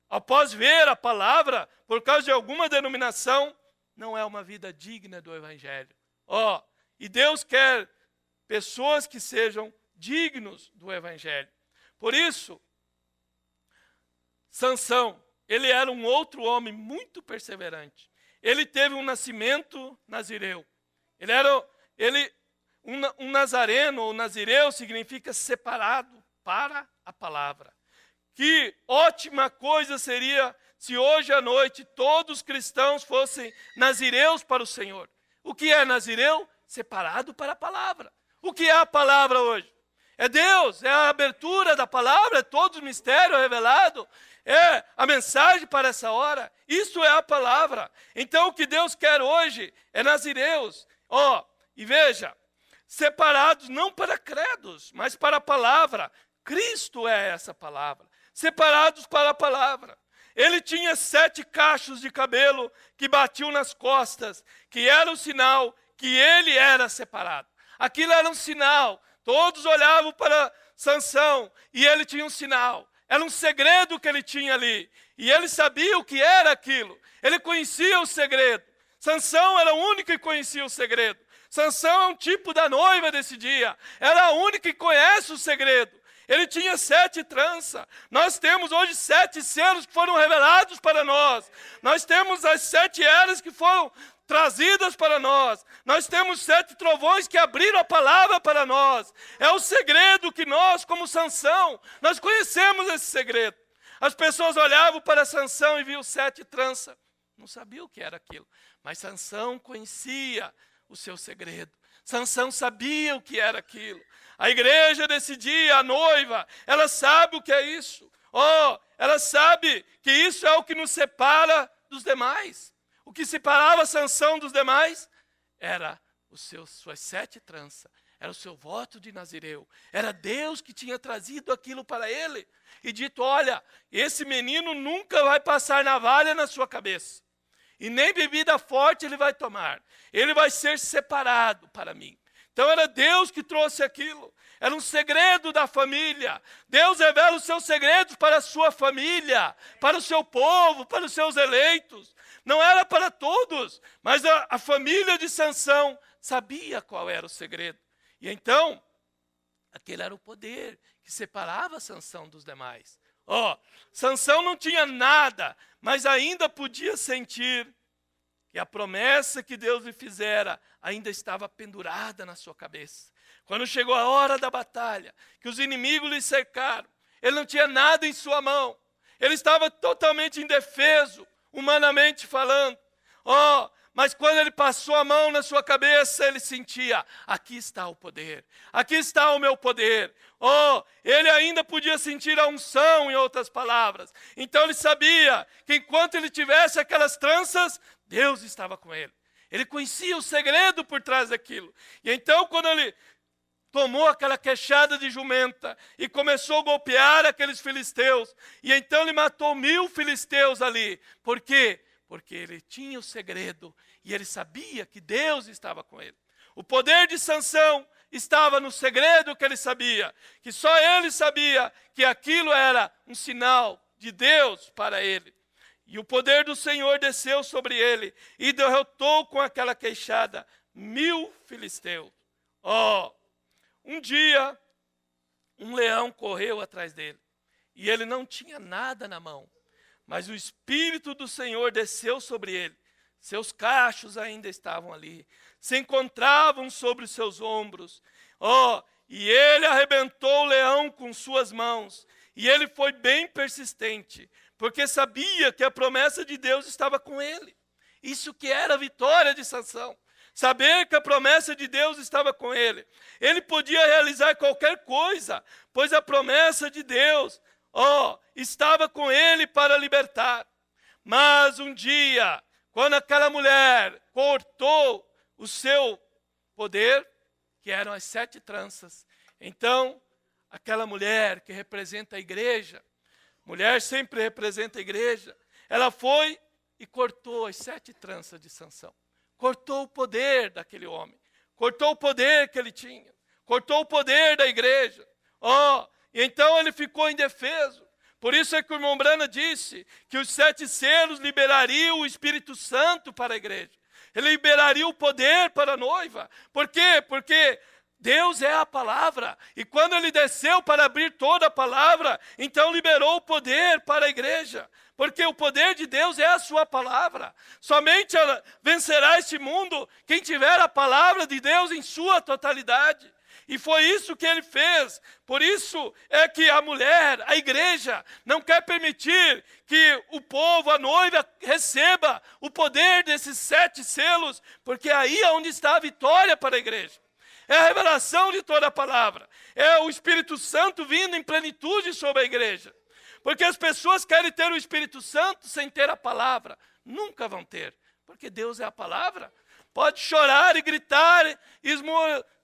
[SPEAKER 1] após ver a palavra, por causa de alguma denominação, não é uma vida digna do evangelho. E Deus quer pessoas que sejam dignos do evangelho. Por isso, Sansão, ele era um outro homem muito perseverante. Ele teve um nascimento nazireu. Um nazareno ou nazireu significa separado para a palavra. Que ótima coisa seria se hoje à noite todos os cristãos fossem nazireus para o Senhor. O que é nazireu? Separado para a palavra. O que é a palavra hoje? É Deus, é a abertura da palavra, é todo o mistério revelado, é a mensagem para essa hora. Isso é a palavra. Então o que Deus quer hoje é nazireus. E veja, separados não para credos, mas para a palavra. Cristo é essa palavra. Separados para a palavra. Ele tinha 7 cachos de cabelo que batiam nas costas, que era o sinal que ele era separado. Aquilo era um sinal. Todos olhavam para Sansão e ele tinha um sinal. Era um segredo que ele tinha ali. E ele sabia o que era aquilo. Ele conhecia o segredo. Sansão era o único que conhecia o segredo. Sansão é um tipo da noiva desse dia. Era a única que conhece o segredo. Ele tinha 7 tranças. Nós temos hoje 7 selos que foram revelados para nós. Nós temos as 7 eras que foram trazidas para nós. Nós temos 7 trovões que abriram a palavra para nós. É o segredo que nós, como Sansão, nós conhecemos esse segredo. As pessoas olhavam para Sansão e viam 7 tranças. Não sabiam o que era aquilo. Mas Sansão conhecia o seu segredo. Sansão sabia o que era aquilo. A igreja desse dia, a noiva, ela sabe o que é isso. Ela sabe que isso é o que nos separa dos demais. O que separava Sansão dos demais era suas 7 tranças. Era o seu voto de nazireu. Era Deus que tinha trazido aquilo para ele. E dito, olha, esse menino nunca vai passar navalha na sua cabeça. E nem bebida forte ele vai tomar. Ele vai ser separado para mim. Então era Deus que trouxe aquilo. Era um segredo da família. Deus revela os seus segredos para a sua família, para o seu povo, para os seus eleitos. Não era para todos, mas a família de Sansão sabia qual era o segredo. E então, aquele era o poder que separava Sansão dos demais. Sansão não tinha nada, mas ainda podia sentir que a promessa que Deus lhe fizera ainda estava pendurada na sua cabeça. Quando chegou a hora da batalha, que os inimigos lhe cercaram, ele não tinha nada em sua mão. Ele estava totalmente indefeso, humanamente falando. Mas quando ele passou a mão na sua cabeça, ele sentia, aqui está o poder, aqui está o meu poder. Ele ainda podia sentir a unção, em outras palavras. Então ele sabia que enquanto ele tivesse aquelas tranças, Deus estava com ele. Ele conhecia o segredo por trás daquilo. E então quando ele tomou aquela queixada de jumenta e começou a golpear aqueles filisteus, e então ele matou 1000 filisteus ali. Por quê? porque ele tinha o segredo e ele sabia que Deus estava com ele. O poder de Sansão estava no segredo que ele sabia, que só ele sabia que aquilo era um sinal de Deus para ele. E o poder do Senhor desceu sobre ele e derrotou com aquela queixada 1000 filisteus. Um dia, um leão correu atrás dele e ele não tinha nada na mão, mas o Espírito do Senhor desceu sobre ele. Seus cachos ainda estavam ali, se encontravam sobre os seus ombros. E ele arrebentou o leão com suas mãos. E ele foi bem persistente, porque sabia que a promessa de Deus estava com ele. Isso que era a vitória de Sansão. Saber que a promessa de Deus estava com ele. Ele podia realizar qualquer coisa, pois a promessa de Deus, estava com ele para libertar. Mas um dia, quando aquela mulher cortou o seu poder, que eram as 7 tranças, então aquela mulher que representa a igreja, mulher sempre representa a igreja, ela foi e cortou as 7 tranças de Sansão. Cortou o poder daquele homem, cortou o poder que ele tinha, cortou o poder da igreja. E então ele ficou indefeso. Por isso é que o irmão Brana disse que os 7 selos liberariam o Espírito Santo para a igreja. Ele liberaria o poder para a noiva. Por quê? Porque Deus é a palavra. E quando ele desceu para abrir toda a palavra, então liberou o poder para a igreja. Porque o poder de Deus é a sua palavra. Somente vencerá este mundo quem tiver a palavra de Deus em sua totalidade. E foi isso que ele fez. Por isso é que a mulher, a igreja, não quer permitir que o povo, a noiva, receba o poder desses 7 selos, porque aí é onde está a vitória para a igreja. É a revelação de toda a palavra. É o Espírito Santo vindo em plenitude sobre a igreja. Porque as pessoas querem ter o Espírito Santo sem ter a palavra. Nunca vão ter, porque Deus é a palavra. Pode chorar e gritar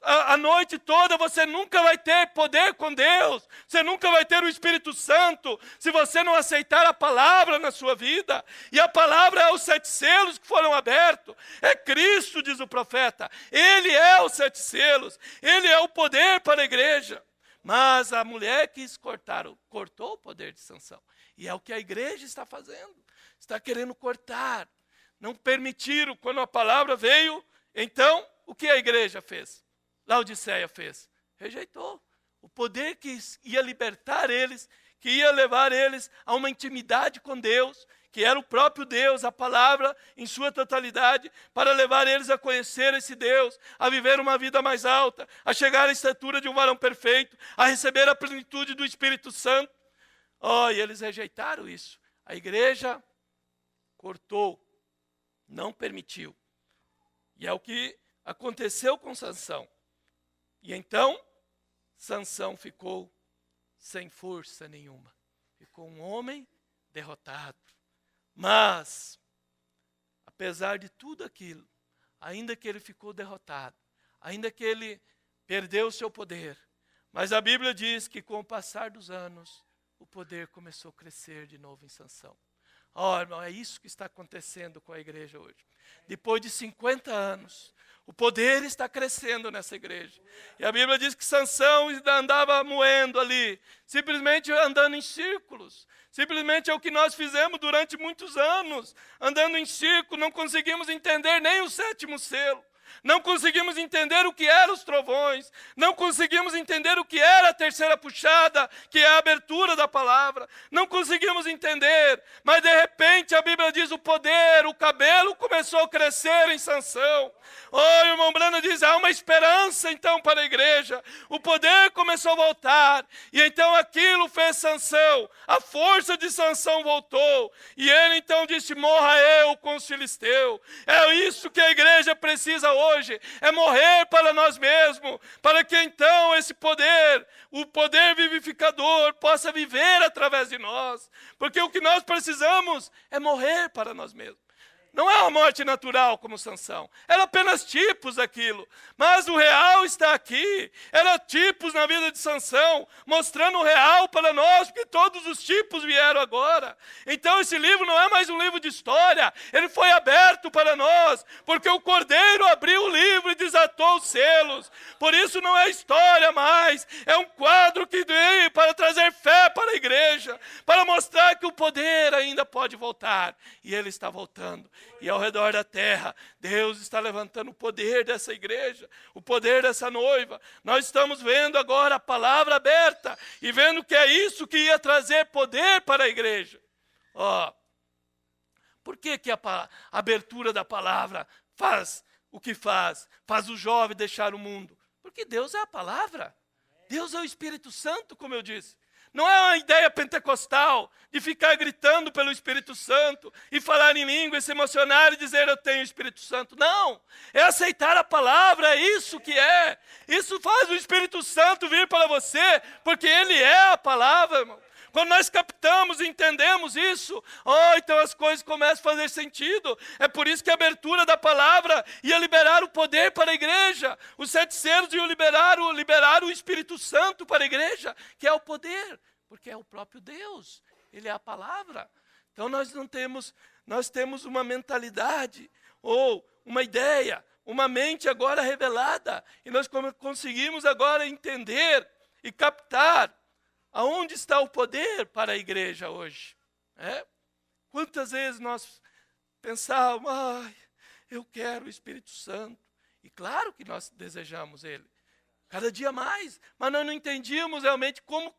[SPEAKER 1] a noite toda, você nunca vai ter poder com Deus. Você nunca vai ter o Espírito Santo se você não aceitar a palavra na sua vida. E a palavra é os 7 selos que foram abertos. É Cristo, diz o profeta. Ele é os 7 selos. Ele é o poder para a igreja. Mas a mulher quis cortou o poder de Sansão. E é o que a igreja está fazendo. Está querendo cortar. Não permitiram, quando a palavra veio, então, o que a igreja fez? Laodiceia fez? Rejeitou. O poder que ia libertar eles, que ia levar eles a uma intimidade com Deus, que era o próprio Deus, a palavra em sua totalidade, para levar eles a conhecer esse Deus, a viver uma vida mais alta, a chegar à estatura de um varão perfeito, a receber a plenitude do Espírito Santo. E eles rejeitaram isso. A igreja cortou. Não permitiu. E é o que aconteceu com Sansão. E então, Sansão ficou sem força nenhuma. Ficou um homem derrotado. Mas, apesar de tudo aquilo, ainda que ele ficou derrotado, ainda que ele perdeu o seu poder, mas a Bíblia diz que com o passar dos anos, o poder começou a crescer de novo em Sansão. Irmão, é isso que está acontecendo com a igreja hoje. Depois de 50 anos, o poder está crescendo nessa igreja. E a Bíblia diz que Sansão andava moendo ali, simplesmente andando em círculos. Simplesmente é o que nós fizemos durante muitos anos, andando em círculo, não conseguimos entender nem o 7º selo. Não conseguimos entender o que eram os trovões. Não conseguimos entender o que era a 3ª puxada, que é a abertura da palavra. Não conseguimos entender. Mas de repente a Bíblia diz o poder, o cabelo começou a crescer em Sansão. O irmão Brana diz, há uma esperança então para a igreja. O poder começou a voltar. E então aquilo fez Sansão. A força de Sansão voltou. E ele então disse, morra eu com os filisteus. É isso que a igreja precisa hoje, é morrer para nós mesmos, para que então esse poder, o poder vivificador, possa viver através de nós, porque o que nós precisamos é morrer para nós mesmos. Não é uma morte natural como Sansão. Era apenas tipos daquilo. Mas o real está aqui. Era tipos na vida de Sansão, mostrando o real para nós, porque todos os tipos vieram agora. Então esse livro não é mais um livro de história. Ele foi aberto para nós, porque o Cordeiro abriu o livro e desatou os selos. Por isso não é história mais. É um quadro que veio para trazer fé para a igreja, para mostrar que o poder ainda pode voltar. E ele está voltando. E ao redor da terra, Deus está levantando o poder dessa igreja, o poder dessa noiva. Nós estamos vendo agora a palavra aberta e vendo que é isso que ia trazer poder para a igreja. Por que a abertura da palavra faz o que faz? Faz o jovem deixar o mundo? Porque Deus é a palavra. Deus é o Espírito Santo, como eu disse. Não é uma ideia pentecostal de ficar gritando pelo Espírito Santo e falar em língua e se emocionar e dizer eu tenho o Espírito Santo. Não, é aceitar a palavra, é isso que é. Isso faz o Espírito Santo vir para você, porque ele é a palavra, irmão. Quando nós captamos e entendemos isso, então as coisas começam a fazer sentido. É por isso que a abertura da palavra ia liberar o poder para a igreja. Os 7 selos iam liberar o Espírito Santo para a igreja, que é o poder, porque é o próprio Deus. Ele é a palavra. Então nós temos uma mentalidade, ou uma ideia, uma mente agora revelada. E nós conseguimos agora entender e captar aonde está o poder para a igreja hoje? Quantas vezes nós pensávamos, eu quero o Espírito Santo. E claro que nós desejamos ele, cada dia mais. Mas nós não entendíamos realmente como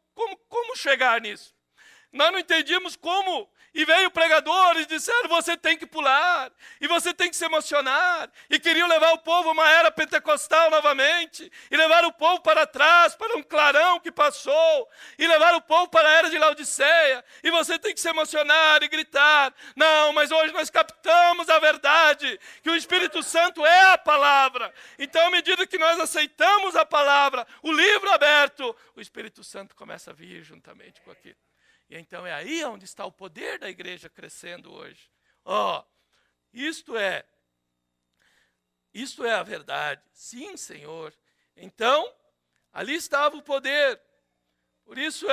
[SPEAKER 1] chegar nisso. Nós não entendíamos como. E veio pregadores e disseram, você tem que pular, e você tem que se emocionar. E queriam levar o povo a uma era pentecostal novamente, e levar o povo para trás, para um clarão que passou, e levar o povo para a era de Laodiceia. E você tem que se emocionar e gritar. Não, mas hoje nós captamos a verdade, que o Espírito Santo é a palavra. Então, à medida que nós aceitamos a palavra, o livro aberto, o Espírito Santo começa a vir juntamente com aquilo. E então é aí onde está o poder da igreja crescendo hoje. Isto é a verdade. Sim, Senhor. Então, ali estava o poder. Por isso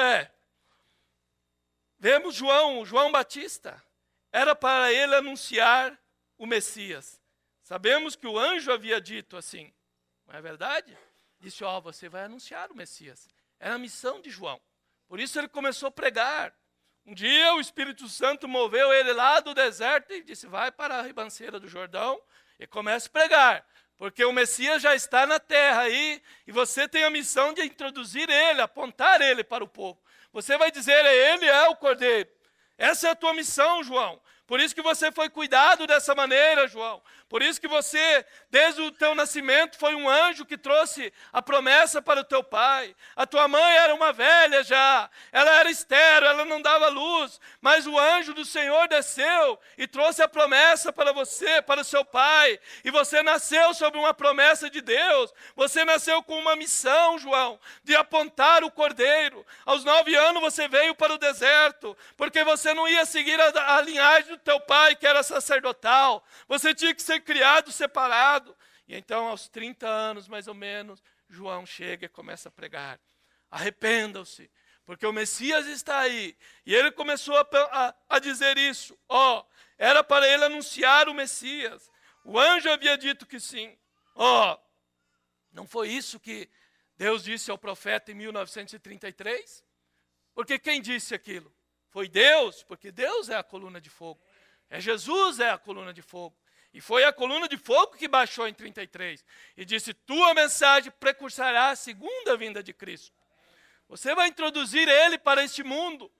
[SPEAKER 1] vemos João Batista. Era para ele anunciar o Messias. Sabemos que o anjo havia dito assim. Não é verdade? Disse, você vai anunciar o Messias. Era a missão de João. Por isso ele começou a pregar. Um dia o Espírito Santo moveu ele lá do deserto e disse, vai para a ribanceira do Jordão e comece a pregar. Porque o Messias já está na terra aí e você tem a missão de introduzir ele, apontar ele para o povo. Você vai dizer, ele é o Cordeiro. Essa é a tua missão, João. Por isso que você foi cuidado dessa maneira, João. Por isso que você, desde o teu nascimento, foi um anjo que trouxe a promessa para o teu pai. A tua mãe era uma velha já. Ela era estéril, ela não dava luz. Mas o anjo do Senhor desceu e trouxe a promessa para você, para o seu pai. E você nasceu sob uma promessa de Deus. Você nasceu com uma missão, João, de apontar o Cordeiro. Aos 9 anos você veio para o deserto, porque você não ia seguir a linhagem do teu pai, que era sacerdotal. Você tinha que ser criado separado. E então, aos 30 anos, mais ou menos, João chega e começa a pregar. Arrependam-se, porque o Messias está aí. E ele começou a dizer isso. Era para ele anunciar o Messias. O anjo havia dito que sim. Não foi isso que Deus disse ao profeta em 1933? Porque quem disse aquilo? Foi Deus, porque Deus é a coluna de fogo. Jesus é a coluna de fogo. E foi a coluna de fogo que baixou em 33. E disse, tua mensagem precursará a segunda vinda de Cristo. Você vai introduzir ele para este mundo.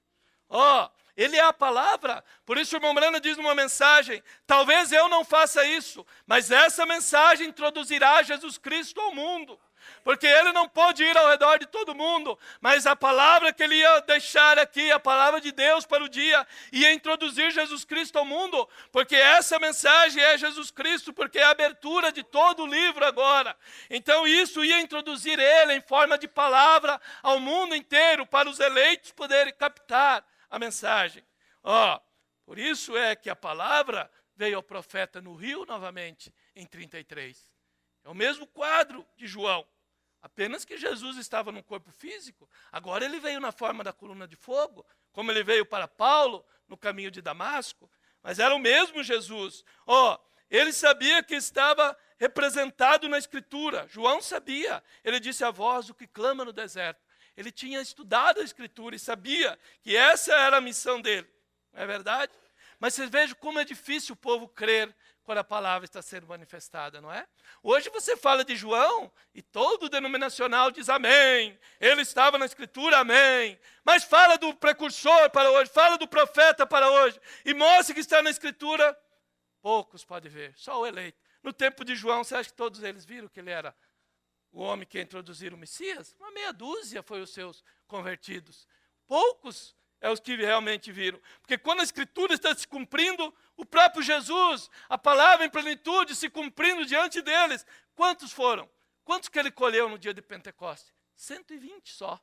[SPEAKER 1] Ele é a palavra. Por isso o irmão Branham diz numa mensagem, talvez eu não faça isso, mas essa mensagem introduzirá Jesus Cristo ao mundo. Porque ele não pôde ir ao redor de todo mundo, mas a palavra que ele ia deixar aqui, a palavra de Deus para o dia, ia introduzir Jesus Cristo ao mundo, porque essa mensagem é Jesus Cristo, porque é a abertura de todo o livro agora. Então isso ia introduzir ele em forma de palavra ao mundo inteiro, para os eleitos poderem captar a mensagem. Por isso é que a palavra veio ao profeta no rio novamente em 33. É o mesmo quadro de João. Apenas que Jesus estava no corpo físico. Agora ele veio na forma da coluna de fogo, como ele veio para Paulo no caminho de Damasco. Mas era o mesmo Jesus. Ele sabia que estava representado na Escritura. João sabia. Ele disse a voz do que clama no deserto. Ele tinha estudado a Escritura e sabia que essa era a missão dele. Não é verdade? Mas vocês vejam como é difícil o povo crer quando a palavra está sendo manifestada, não é? Hoje você fala de João e todo denominacional diz amém. Ele estava na Escritura, amém. Mas fala do precursor para hoje, fala do profeta para hoje e mostra que está na Escritura. Poucos podem ver, só o eleito. No tempo de João, você acha que todos eles viram que ele era o homem que introduziu o Messias? Uma meia dúzia foi os seus convertidos. Poucos é os que realmente viram. Porque quando a Escritura está se cumprindo, o próprio Jesus, a palavra em plenitude se cumprindo diante deles. Quantos foram? Quantos que ele colheu no dia de Pentecostes? 120 só.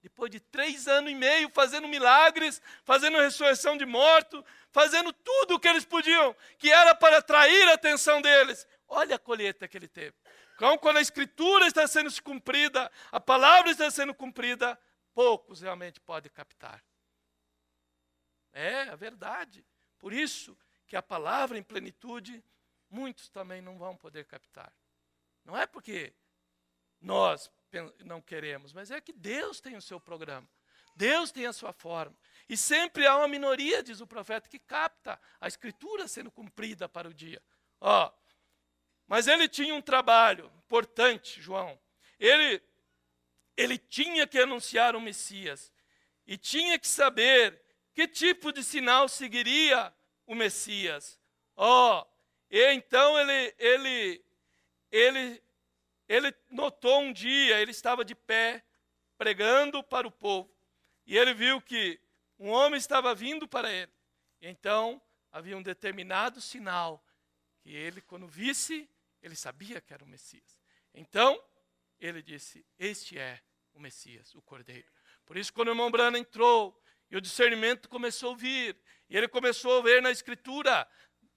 [SPEAKER 1] Depois de 3 anos e meio fazendo milagres, fazendo ressurreição de mortos, fazendo tudo o que eles podiam, que era para atrair a atenção deles. Olha a colheita que ele teve. Então, quando a Escritura está sendo cumprida, a palavra está sendo cumprida, poucos realmente podem captar. É a verdade. Por isso que a palavra em plenitude, muitos também não vão poder captar. Não é porque nós não queremos, mas é que Deus tem o seu programa. Deus tem a sua forma. E sempre há uma minoria, diz o profeta, que capta a Escritura sendo cumprida para o dia. Mas ele tinha um trabalho importante, João. Ele tinha que anunciar o Messias. E tinha que saber que tipo de sinal seguiria o Messias. E então ele notou um dia, ele estava de pé, pregando para o povo. E ele viu que um homem estava vindo para ele. Então, havia um determinado sinal que ele, quando visse, ele sabia que era o Messias. Então, ele disse, este é o Messias, o Cordeiro. Por isso, quando o irmão Branham entrou, e o discernimento começou a vir, e ele começou a ver na Escritura,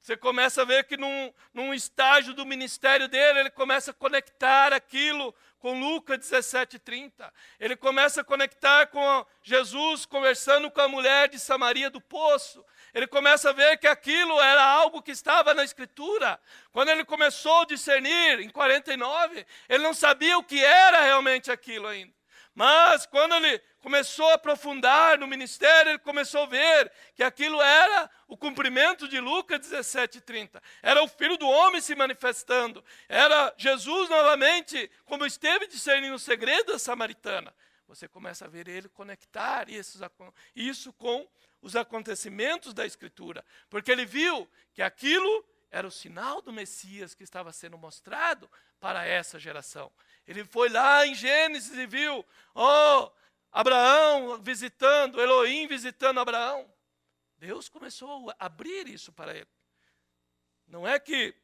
[SPEAKER 1] você começa a ver que num estágio do ministério dele, ele começa a conectar aquilo com Lucas 17:30. Ele começa a conectar com Jesus conversando com a mulher de Samaria do poço. Ele começa a ver que aquilo era algo que estava na Escritura. Quando ele começou a discernir, em 49, ele não sabia o que era realmente aquilo ainda. Mas quando ele começou a aprofundar no ministério, ele começou a ver que aquilo era o cumprimento de Lucas 17:30. Era o Filho do Homem se manifestando. Era Jesus novamente, como esteve discernindo o segredo da samaritana. Você começa a ver ele conectar isso com os acontecimentos da Escritura. Porque ele viu que aquilo era o sinal do Messias que estava sendo mostrado para essa geração. Ele foi lá em Gênesis e viu, Abraão visitando, Elohim visitando Abraão. Deus começou a abrir isso para ele. Não é que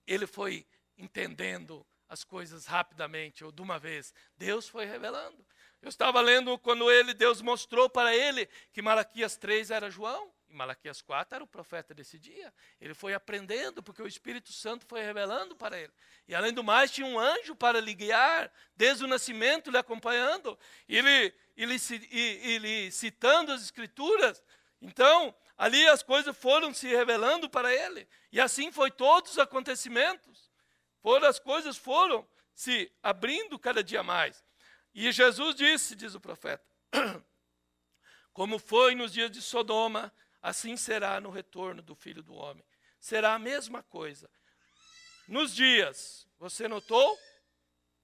[SPEAKER 1] ele foi entendendo as coisas rapidamente ou de uma vez. Deus foi revelando. Eu estava lendo quando Deus mostrou para ele que Malaquias 3 era João. E Malaquias 4 era o profeta desse dia. Ele foi aprendendo, porque o Espírito Santo foi revelando para ele. E além do mais, tinha um anjo para lhe guiar, desde o nascimento, lhe acompanhando. Ele citando as Escrituras. Então, ali as coisas foram se revelando para ele. E assim foi todos os acontecimentos. As coisas foram se abrindo cada dia mais. E Jesus disse, diz o profeta, como foi nos dias de Sodoma, assim será no retorno do Filho do Homem. Será a mesma coisa. Nos dias, você notou?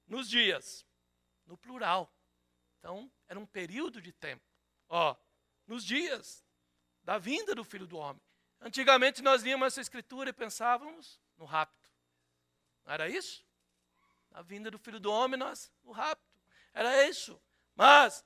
[SPEAKER 1] Nos dias, no plural. Então, era um período de tempo. Nos dias da vinda do Filho do Homem. Antigamente nós líamos essa escritura e pensávamos no rapto. Não era isso? A vinda do Filho do Homem, o rapto. Era isso. Mas,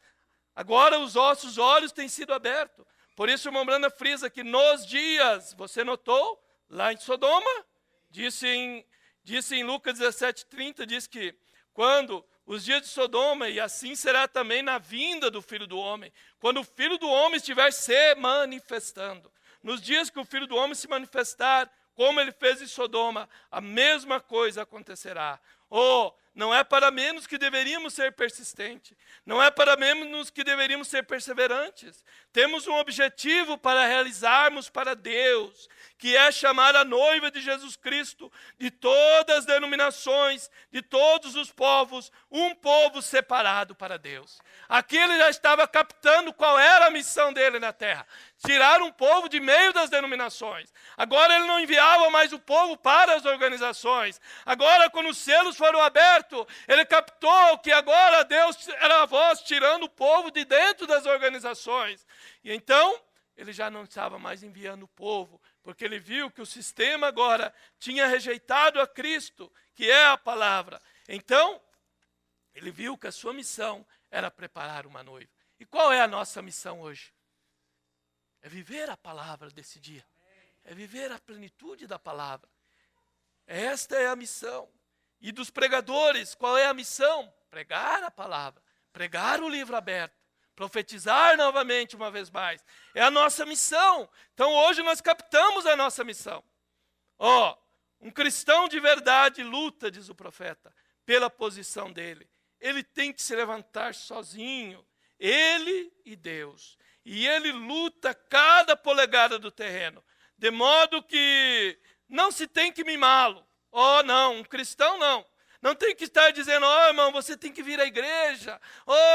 [SPEAKER 1] agora os nossos olhos têm sido abertos. Por isso o irmão Branham frisa que nos dias, você notou, lá em Sodoma, disse em Lucas 17:30, diz que quando os dias de Sodoma, e assim será também na vinda do Filho do Homem, quando o Filho do Homem estiver se manifestando. nos dias que o Filho do Homem se manifestar, como ele fez em Sodoma, a mesma coisa acontecerá. Oh, não é para menos que deveríamos ser persistentes. Não é para menos que deveríamos ser perseverantes. Temos um objetivo para realizarmos para Deus, que é chamar a noiva de Jesus Cristo, de todas as denominações, de todos os povos, um povo separado para Deus. Aqui ele já estava captando qual era a missão dele na terra. Tirar um povo de meio das denominações. Agora ele não enviava mais o povo para as organizações. Agora, quando os selos foram abertos, ele captou que agora Deus era a voz tirando o povo de dentro das organizações. E então, ele já não estava mais enviando o povo, porque ele viu que o sistema agora tinha rejeitado a Cristo, que é a palavra. Então, ele viu que a sua missão era preparar uma noiva. E qual é a nossa missão hoje? É viver a palavra desse dia. É viver a plenitude da palavra. Esta é a missão. E dos pregadores, qual é a missão? Pregar a palavra. Pregar o livro aberto. Profetizar novamente uma vez mais. É a nossa missão. Então hoje nós captamos a nossa missão. Um cristão de verdade luta, diz o profeta, pela posição dele. Ele tem que se levantar sozinho. Ele e Deus. E ele luta cada polegada do terreno. De modo que não se tem que mimá-lo. Não, um cristão não. Não tem que estar dizendo, irmão, você tem que vir à igreja.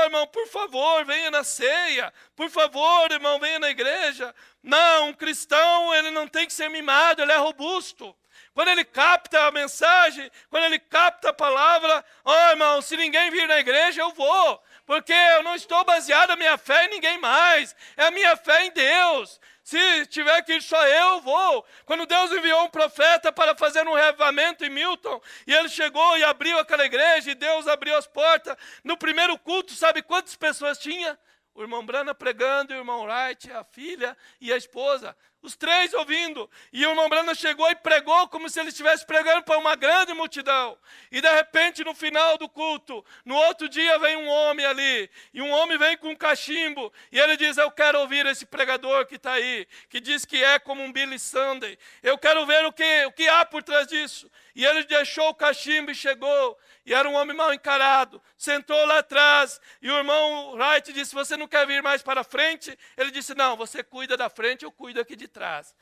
[SPEAKER 1] Irmão, por favor, venha na ceia. Por favor, irmão, venha na igreja. Não, um cristão, ele não tem que ser mimado, ele é robusto. Quando ele capta a mensagem, quando ele capta a palavra, irmão, se ninguém vir na igreja, eu vou. Porque eu não estou baseado a minha fé em ninguém mais. É a minha fé em Deus. Se tiver que ir só eu vou. Quando Deus enviou um profeta para fazer um reavivamento em Milton, e ele chegou e abriu aquela igreja, e Deus abriu as portas, no primeiro culto, sabe quantas pessoas tinha? O irmão Brana pregando, o irmão Wright, a filha e a esposa. Os três ouvindo. E o irmão Brana chegou e pregou como se ele estivesse pregando para uma grande multidão. E de repente, no final do culto, no outro dia vem um homem ali. E um homem vem com um cachimbo. E ele diz, eu quero ouvir esse pregador que está aí. Que diz que é como um Billy Sunday. Eu quero ver o que há por trás disso. E ele deixou o cachimbo e chegou. E era um homem mal encarado. Sentou lá atrás. E o irmão Wright disse, você não quer vir mais para frente? Ele disse, não, você cuida da frente, eu cuido aqui de trás.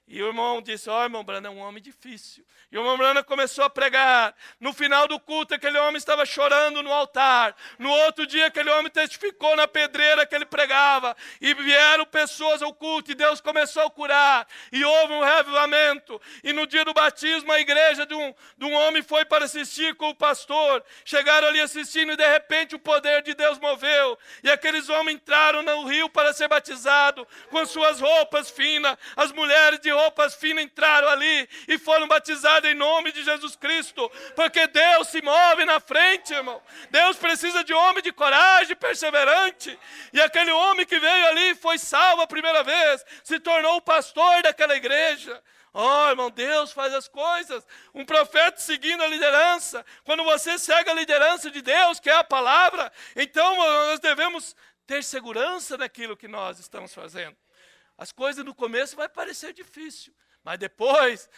[SPEAKER 1] E o irmão disse, irmão Brana é um homem difícil. E o irmão Brana começou a pregar. No final do culto, aquele homem estava chorando no altar. No outro dia, aquele homem testificou na pedreira que ele pregava. E vieram pessoas ao culto e Deus começou a curar. E houve um reavivamento. E no dia do batismo, a igreja de um homem foi para assistir com o pastor. Chegaram ali assistindo e de repente o poder de Deus moveu. E aqueles homens entraram no rio para ser batizados com suas roupas finas. As mulheres de roupas finas entraram ali e foram batizadas em nome de Jesus Cristo, porque Deus se move na frente, irmão. Deus precisa de homem de coragem, perseverante. E aquele homem que veio ali foi salvo a primeira vez, se tornou o pastor daquela igreja. Irmão, Deus faz as coisas. Um profeta seguindo a liderança. Quando você segue a liderança de Deus, que é a palavra, então nós devemos ter segurança naquilo que nós estamos fazendo. As coisas no começo vai parecer difícil, mas depois,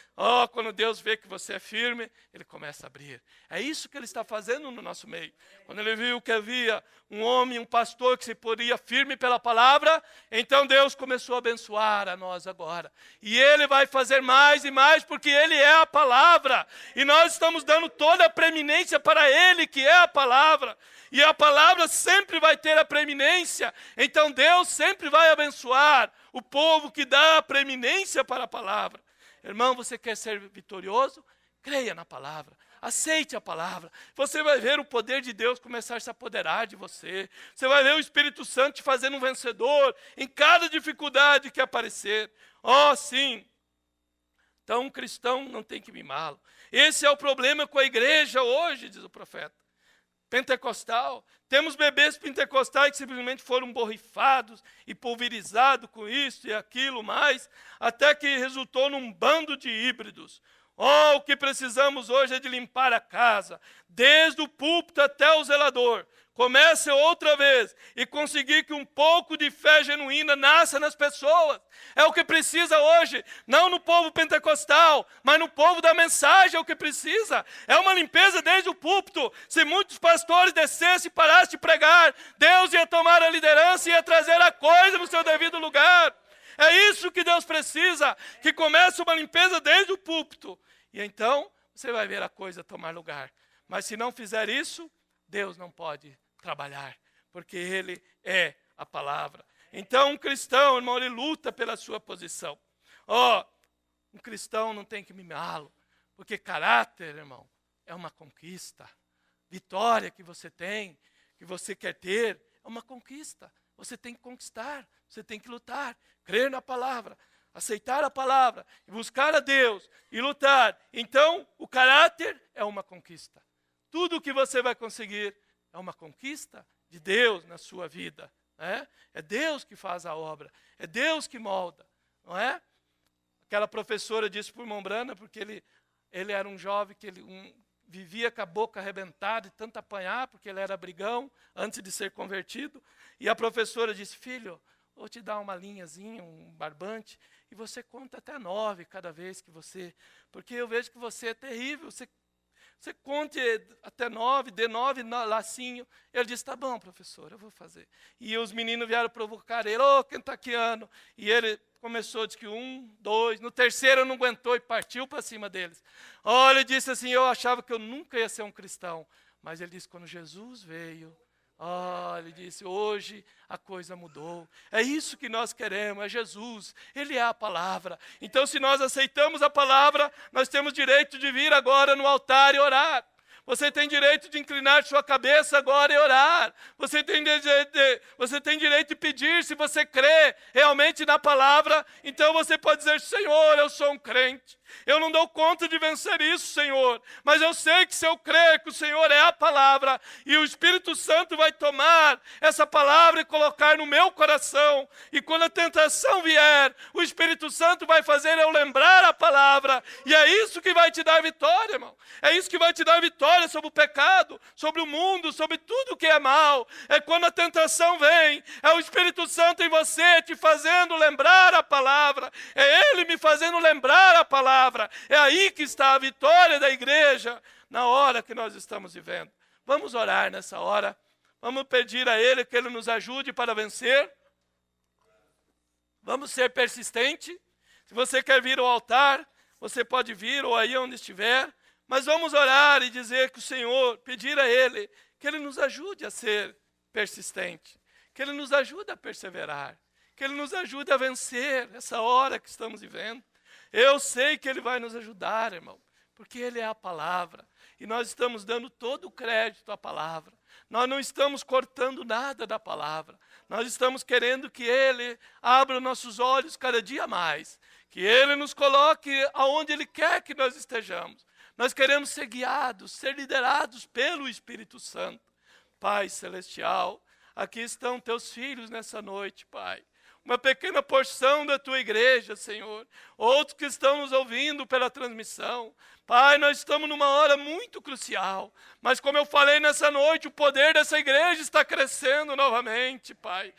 [SPEAKER 1] quando Deus vê que você é firme, Ele começa a abrir. É isso que Ele está fazendo no nosso meio. Quando Ele viu que havia um homem, um pastor que se poria firme pela palavra, então Deus começou a abençoar a nós agora. E Ele vai fazer mais e mais, porque Ele é a palavra. E nós estamos dando toda a preeminência para Ele, que é a palavra. E a palavra sempre vai ter a preeminência. Então Deus sempre vai abençoar o povo que dá a preeminência para a palavra. Irmão, você quer ser vitorioso? Creia na palavra. Aceite a palavra. Você vai ver o poder de Deus começar a se apoderar de você. Você vai ver o Espírito Santo te fazendo um vencedor em cada dificuldade que aparecer. Sim. Então, um cristão não tem que mimá-lo. Esse é o problema com a igreja hoje, diz o profeta. Pentecostal. Temos bebês pentecostais que simplesmente foram borrifados e pulverizados com isso e aquilo mais, até que resultou num bando de híbridos. Oh, o que precisamos hoje é de limpar a casa, desde o púlpito até o zelador. Comece outra vez e conseguir que um pouco de fé genuína nasça nas pessoas. É o que precisa hoje, não no povo pentecostal, mas no povo da mensagem é o que precisa. É uma limpeza desde o púlpito. Se muitos pastores descessem e parassem de pregar, Deus ia tomar a liderança e ia trazer a coisa no seu devido lugar. É isso que Deus precisa, que comece uma limpeza desde o púlpito. E então você vai ver a coisa tomar lugar. Mas se não fizer isso, Deus não pode trabalhar, porque Ele é a palavra. Então um cristão, irmão, ele luta pela sua posição. Um cristão não tem que mimá-lo, porque caráter, irmão, é uma conquista. Vitória que você tem, que você quer ter, é uma conquista. Você tem que conquistar, você tem que lutar, crer na palavra, aceitar a palavra, buscar a Deus e lutar. Então, o caráter é uma conquista. Tudo o que você vai conseguir é uma conquista de Deus na sua vida. É Deus que faz a obra, é Deus que molda, não é? Aquela professora disse para o irmão Brana, porque ele era um jovem que vivia com a boca arrebentada, de tanto apanhar, porque ele era brigão antes de ser convertido. E a professora disse: filho, vou te dar uma linhazinha, um barbante, e você conta até 9 cada vez que você... Porque eu vejo que você é terrível, você conte até 9, dê 9 lacinho. Ele disse: tá bom, professor, eu vou fazer. E os meninos vieram provocar ele: kentuckiano. E ele começou, disse que 1, 2, no terceiro não aguentou e partiu para cima deles. Ele disse assim: eu achava que eu nunca ia ser um cristão. Mas ele disse: quando Jesus veio, ele disse, hoje a coisa mudou. É isso que nós queremos, é Jesus, Ele é a palavra. Então, se nós aceitamos a palavra, nós temos direito de vir agora no altar e orar. Você tem direito de inclinar sua cabeça agora e orar. Você tem direito de pedir, se você crê realmente na palavra. Então você pode dizer: Senhor, eu sou um crente. Eu não dou conta de vencer isso, Senhor. Mas eu sei que se eu crer que o Senhor é a palavra, e o Espírito Santo vai tomar essa palavra e colocar no meu coração. E quando a tentação vier, o Espírito Santo vai fazer eu lembrar a palavra. E é isso que vai te dar vitória, irmão. É isso que vai te dar vitória sobre o pecado, sobre o mundo, sobre tudo que é mal. É quando a tentação vem, é o Espírito Santo em você te fazendo lembrar a palavra. É Ele me fazendo lembrar a palavra. É aí que está a vitória da igreja, na hora que nós estamos vivendo. Vamos orar nessa hora. Vamos pedir a Ele que Ele nos ajude para vencer. Vamos ser persistentes. Se você quer vir ao altar, você pode vir, ou aí onde estiver. Mas vamos orar e dizer que o Senhor, pedir a Ele, que Ele nos ajude a ser persistente. Que Ele nos ajude a perseverar. Que Ele nos ajude a vencer essa hora que estamos vivendo. Eu sei que Ele vai nos ajudar, irmão, porque Ele é a palavra. E nós estamos dando todo o crédito à palavra. Nós não estamos cortando nada da palavra. Nós estamos querendo que Ele abra nossos olhos cada dia mais. Que Ele nos coloque aonde Ele quer que nós estejamos. Nós queremos ser guiados, ser liderados pelo Espírito Santo. Pai Celestial, aqui estão Teus filhos nessa noite, Pai. Uma pequena porção da Tua igreja, Senhor. Outros que estão nos ouvindo pela transmissão. Pai, nós estamos numa hora muito crucial. Mas como eu falei nessa noite, o poder dessa igreja está crescendo novamente, Pai.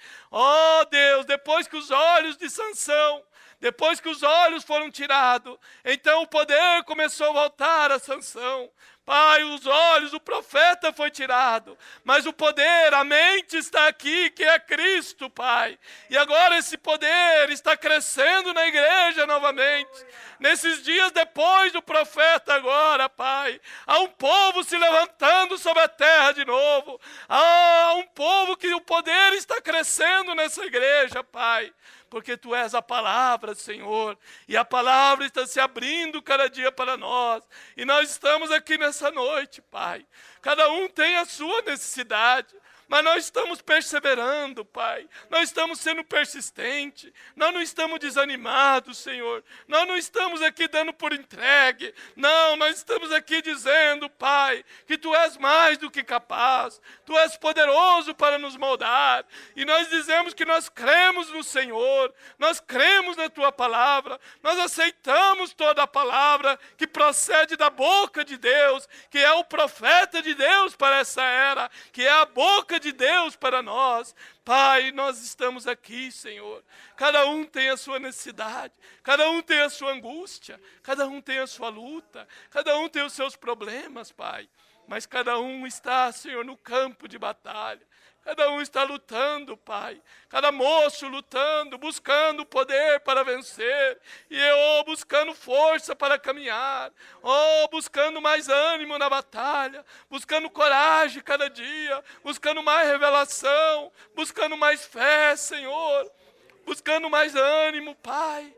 [SPEAKER 1] Deus, depois que os olhos de Sansão, depois que os olhos foram tirados, então o poder começou a voltar a Sansão. Pai, os olhos, o profeta foi tirado, mas o poder, a mente está aqui, que é Cristo, Pai. E agora esse poder está crescendo na igreja novamente. Nesses dias depois do profeta agora, Pai, há um povo se levantando sobre a terra de novo. Há um povo que o poder está crescendo nessa igreja, Pai. Porque Tu és a palavra, Senhor, e a palavra está se abrindo cada dia para nós, e nós estamos aqui nessa noite, Pai. Cada um tem a sua necessidade, mas nós estamos perseverando, Pai. Nós estamos sendo persistentes. Nós não estamos desanimados, Senhor. Nós não estamos aqui dando por entregue. Não, nós estamos aqui dizendo, Pai, que Tu és mais do que capaz. Tu és poderoso para nos moldar. E nós dizemos que nós cremos no Senhor. Nós cremos na Tua palavra. Nós aceitamos toda a palavra que procede da boca de Deus, que é o profeta de Deus para essa era, que é a boca de Deus para nós. Pai, nós estamos aqui, Senhor. Cada um tem a sua necessidade, cada um tem a sua angústia, cada um tem a sua luta, cada um tem os seus problemas, Pai. Mas cada um está, Senhor, no campo de batalha. Cada um está lutando, Pai. Cada moço lutando, buscando poder para vencer. E eu buscando força para caminhar. Buscando mais ânimo na batalha. Buscando coragem cada dia. Buscando mais revelação. Buscando mais fé, Senhor. Buscando mais ânimo, Pai.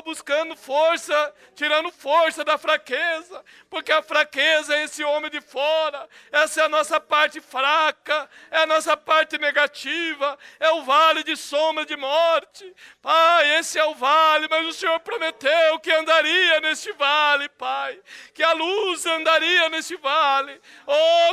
[SPEAKER 1] Buscando força, tirando força da fraqueza, porque a fraqueza é esse homem de fora, essa é a nossa parte fraca, é a nossa parte negativa, é o vale de sombra de morte. Pai, esse é o vale, mas o Senhor prometeu que andaria neste vale, Pai, que a luz andaria neste vale,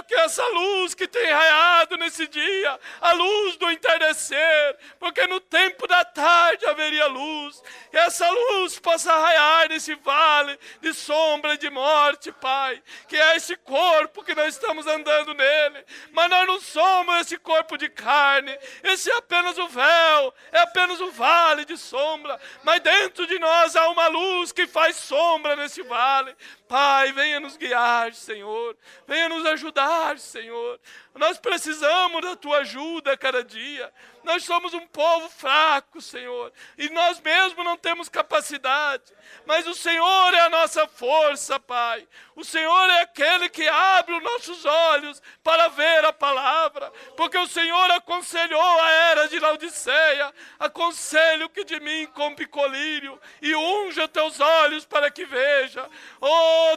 [SPEAKER 1] que essa luz que tem raiado nesse dia, a luz do entardecer, porque no tempo da tarde haveria luz, que essa luz possa raiar nesse vale de sombra e de morte, Pai, que é esse corpo que nós estamos andando nele, mas nós não somos esse corpo de carne, esse é apenas o véu, é apenas o vale de sombra, mas dentro de nós há uma luz que faz sombra nesse vale. Pai, venha nos guiar, Senhor, venha nos ajudar, Senhor. Nós precisamos da Tua ajuda a cada dia. Nós somos um povo fraco, Senhor, e nós mesmos não temos capacidade, mas o Senhor é a nossa força, Pai. O Senhor é aquele que abre os nossos olhos para ver a palavra, porque o Senhor aconselhou a era de Laodiceia: aconselho que de mim compre colírio e unja teus olhos para que veja.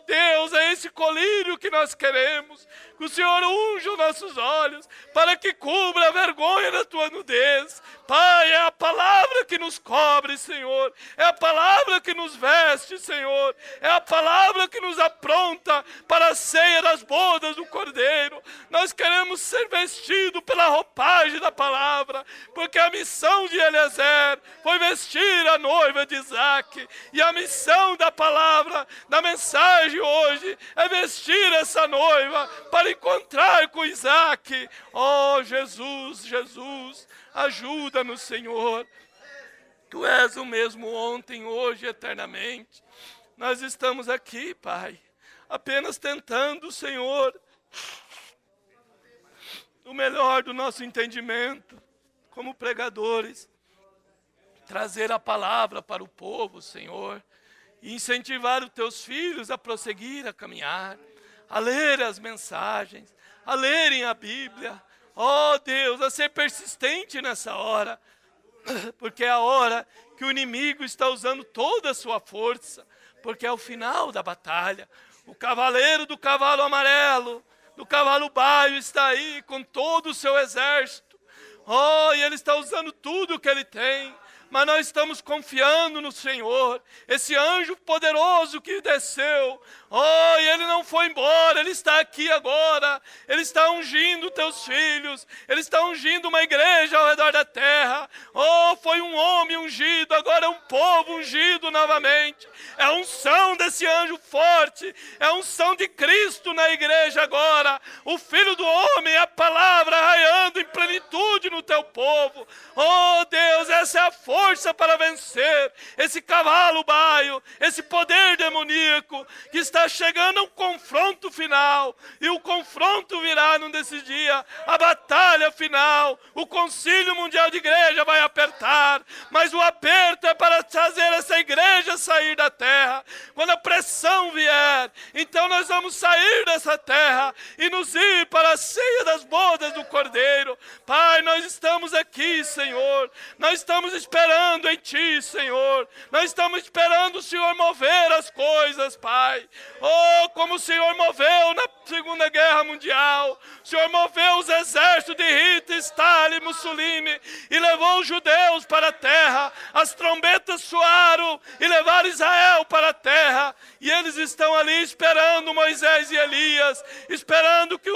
[SPEAKER 1] Deus, é esse colírio que nós queremos, que o Senhor unja os nossos olhos para que cubra a vergonha da Tua nudez. Pai, é a palavra que nos cobre, Senhor, é a palavra que nos veste, Senhor, é a palavra que nos apronta para a ceia das bodas do Cordeiro. Nós queremos ser vestidos pela roupagem da palavra, porque a missão de Eliezer foi vestir a noiva de Isaac, e a missão da palavra, da mensagem hoje, é vestir essa noiva para encontrar com Isaac. Jesus, Jesus, ajuda-nos, Senhor. Tu és o mesmo ontem, hoje, eternamente. Nós estamos aqui, Pai, apenas tentando, Senhor, o melhor do nosso entendimento, como pregadores, trazer a palavra para o povo, Senhor, e incentivar os Teus filhos a prosseguir, a caminhar, a ler as mensagens, a lerem a Bíblia. Deus, a ser persistente nessa hora, porque é a hora que o inimigo está usando toda a sua força, porque é o final da batalha. O cavaleiro do cavalo amarelo, do cavalo baio, está aí com todo o seu exército. E ele está usando tudo o que ele tem, mas nós estamos confiando no Senhor, esse anjo poderoso que desceu. E ele não foi embora, ele está aqui agora, ele está ungindo teus filhos, ele está ungindo uma igreja ao redor da terra. Foi um homem ungido, agora é um povo ungido novamente. É a unção desse anjo forte, é a unção de Cristo na igreja agora. O Filho do Homem, a palavra raiando em plenitude no teu povo. Deus, essa é a força para vencer esse cavalo baio, esse poder demoníaco que está chegando a um confronto final, e o confronto virá num desses dias, a batalha final. O concílio mundial de igreja vai apertar, mas o aperto é para fazer essa igreja sair da terra. Quando a pressão vier, então nós vamos sair dessa terra e nos ir para a ceia das bodas do Cordeiro. Pai, nós estamos aqui, Senhor, nós estamos esperando em Ti, Senhor, nós estamos esperando o Senhor mover as coisas, Pai. Como o Senhor moveu na Segunda Guerra Mundial. O Senhor moveu os exércitos de Hitler, Stalin, Mussolini e levou os judeus para a terra. As trombetas soaram e levaram Israel para a terra. E eles estão ali esperando Moisés e Elias, esperando que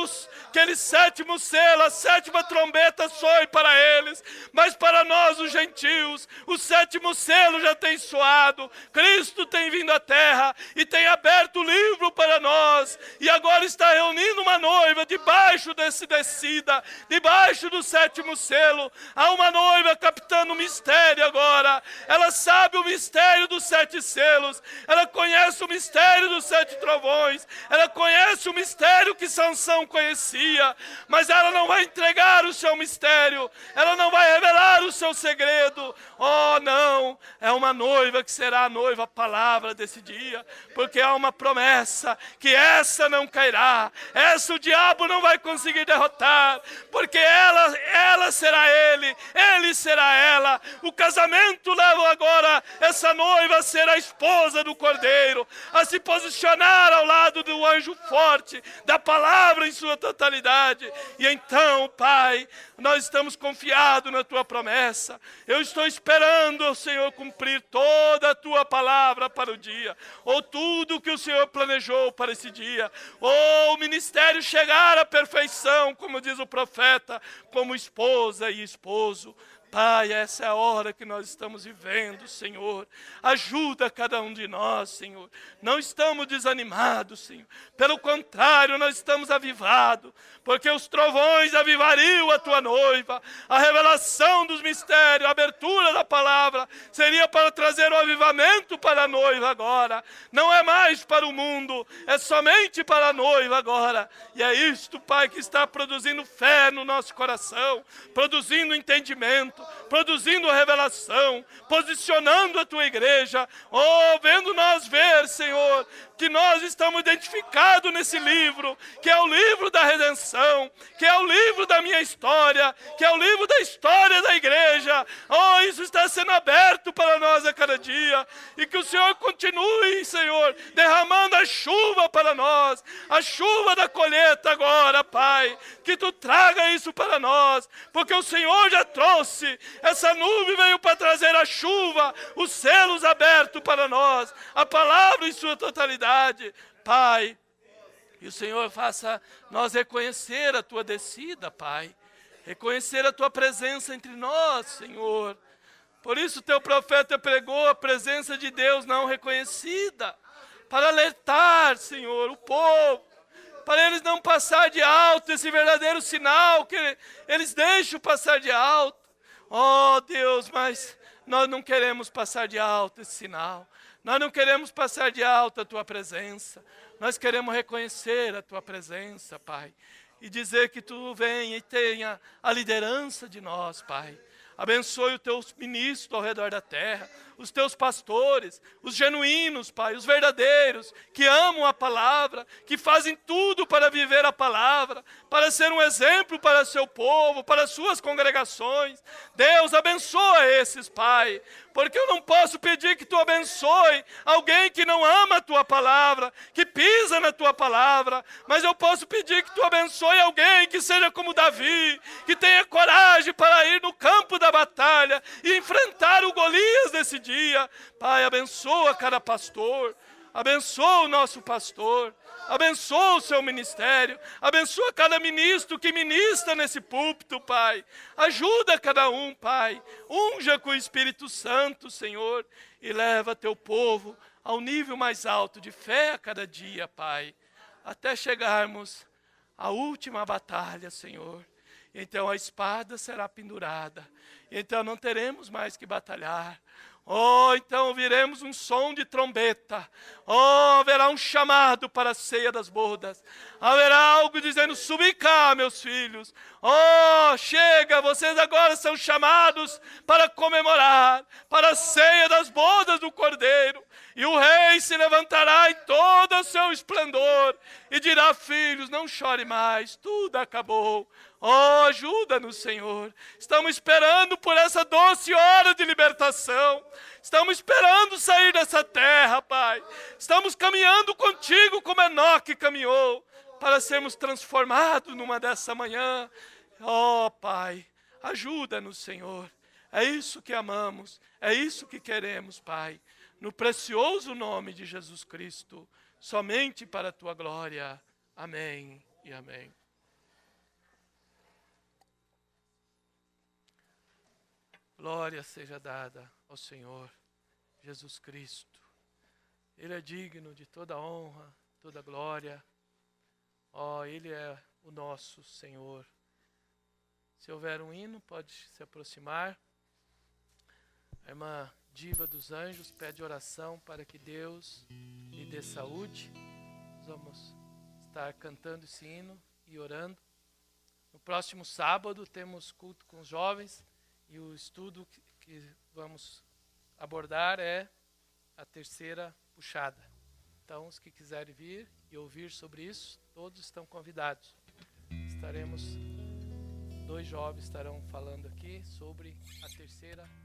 [SPEAKER 1] aquele sétimo selo, a sétima trombeta soe para eles. Mas para nós, os gentios, o sétimo selo já tem soado. Cristo tem vindo à terra e tem aberto o livro para nós. E agora está reunindo uma noiva debaixo desse descida, debaixo do sétimo selo. Há uma noiva captando o mistério agora. Ela sabe o mistério dos 7 selos. Ela conhece o mistério dos 7 trovões. Ela conhece o mistério que Sansão conhecia. Mas ela não vai entregar o seu mistério. Ela não vai revelar o seu segredo. Oh, não. É uma noiva que será a noiva palavra desse dia. Porque há uma promessa que essa não cairá. Essa o diabo não vai conseguir derrotar. Porque ela será ele será ela. O casamento leva agora essa noiva a ser a esposa do Cordeiro, a se posicionar ao lado do anjo forte, da palavra em sua totalidade. E então, Pai, nós estamos confiados na Tua promessa. Eu estou esperando, Senhor, cumprir toda a Tua palavra para o dia, ou tudo que o Senhor planejou para esse dia, ou o ministério chegar à perfeição, como diz o profeta, como esposa e esposo. Pai, essa é a hora que nós estamos vivendo, Senhor. Ajuda cada um de nós, Senhor. Não estamos desanimados, Senhor. Pelo contrário, nós estamos avivados, porque os trovões avivariam a Tua noiva. A revelação dos mistérios, a abertura da palavra, seria para trazer o avivamento para a noiva agora. Não é mais para o mundo, é somente para a noiva agora. E é isto, Pai, que está produzindo fé no nosso coração, produzindo entendimento, produzindo revelação, posicionando a Tua igreja. Oh, vendo nós ver, Senhor, que nós estamos identificados nesse livro, que é o livro da redenção, que é o livro da minha história, que é o livro da história da igreja. Oh, isso está sendo aberto para nós a cada dia. E que o Senhor continue, Senhor, derramando a chuva para nós, a chuva da colheita agora, Pai. Que Tu traga isso para nós, porque o Senhor já trouxe. Essa nuvem veio para trazer a chuva, os selos abertos para nós, a palavra em sua totalidade. Pai, e o Senhor faça nós reconhecer a Tua descida, Pai. Reconhecer a Tua presença entre nós, Senhor. Por isso Teu profeta pregou a presença de Deus não reconhecida, para alertar, Senhor, o povo, para eles não passar de alto esse verdadeiro sinal que eles deixam passar de alto. Oh, Deus, mas nós não queremos passar de alto esse sinal. Nós não queremos passar de alto a Tua presença. Nós queremos reconhecer a Tua presença, Pai. E dizer que Tu venha e tenha a liderança de nós, Pai. Abençoe os Teus ministros ao redor da terra, os Teus pastores, os genuínos, Pai, os verdadeiros, que amam a palavra, que fazem tudo para viver a palavra, para ser um exemplo para seu povo, para suas congregações. Deus, abençoa esses, Pai, porque eu não posso pedir que Tu abençoe alguém que não ama a Tua palavra, que pisa na Tua palavra, mas eu posso pedir que Tu abençoe alguém que seja como Davi, que tenha coragem para ir no campo da batalha e enfrentar o Golias desse dia. Pai, abençoa cada pastor, abençoa o nosso pastor, abençoa o seu ministério, abençoa cada ministro que ministra nesse púlpito, Pai. Ajuda cada um, Pai. Unja com o Espírito Santo, Senhor, e leva Teu povo ao nível mais alto de fé a cada dia, Pai, até chegarmos à última batalha, Senhor. Então a espada será pendurada, então não teremos mais que batalhar. Oh, então ouviremos um som de trombeta. Oh, haverá um chamado para a ceia das bodas. Haverá algo dizendo: subi cá, meus filhos. Oh, chega, vocês agora são chamados para comemorar, para a ceia das bodas do Cordeiro. E o rei se levantará em todo o seu esplendor e dirá: filhos, não chore mais, tudo acabou. Oh, ajuda-nos, Senhor. Estamos esperando por essa doce hora de libertação. Estamos esperando sair dessa terra, Pai. Estamos caminhando contigo como Enoque caminhou. para sermos transformados numa dessa manhã. Ó Pai, ajuda-nos, Senhor. É isso que amamos, é isso que queremos, Pai. No precioso nome de Jesus Cristo, somente para a Tua glória. Amém e amém. Glória seja dada ao Senhor Jesus Cristo. Ele é digno de toda honra, toda glória. Ó, Ele é o nosso Senhor. Se houver um hino, pode se aproximar. A irmã Diva dos Anjos pede oração para que Deus lhe dê saúde. Nós vamos estar cantando esse hino e orando. No próximo sábado temos culto com os jovens e o estudo que vamos abordar é a terceira puxada. Então, os que quiserem vir e ouvir sobre isso, todos estão convidados. Dois jovens estarão falando aqui sobre a terceira puxada.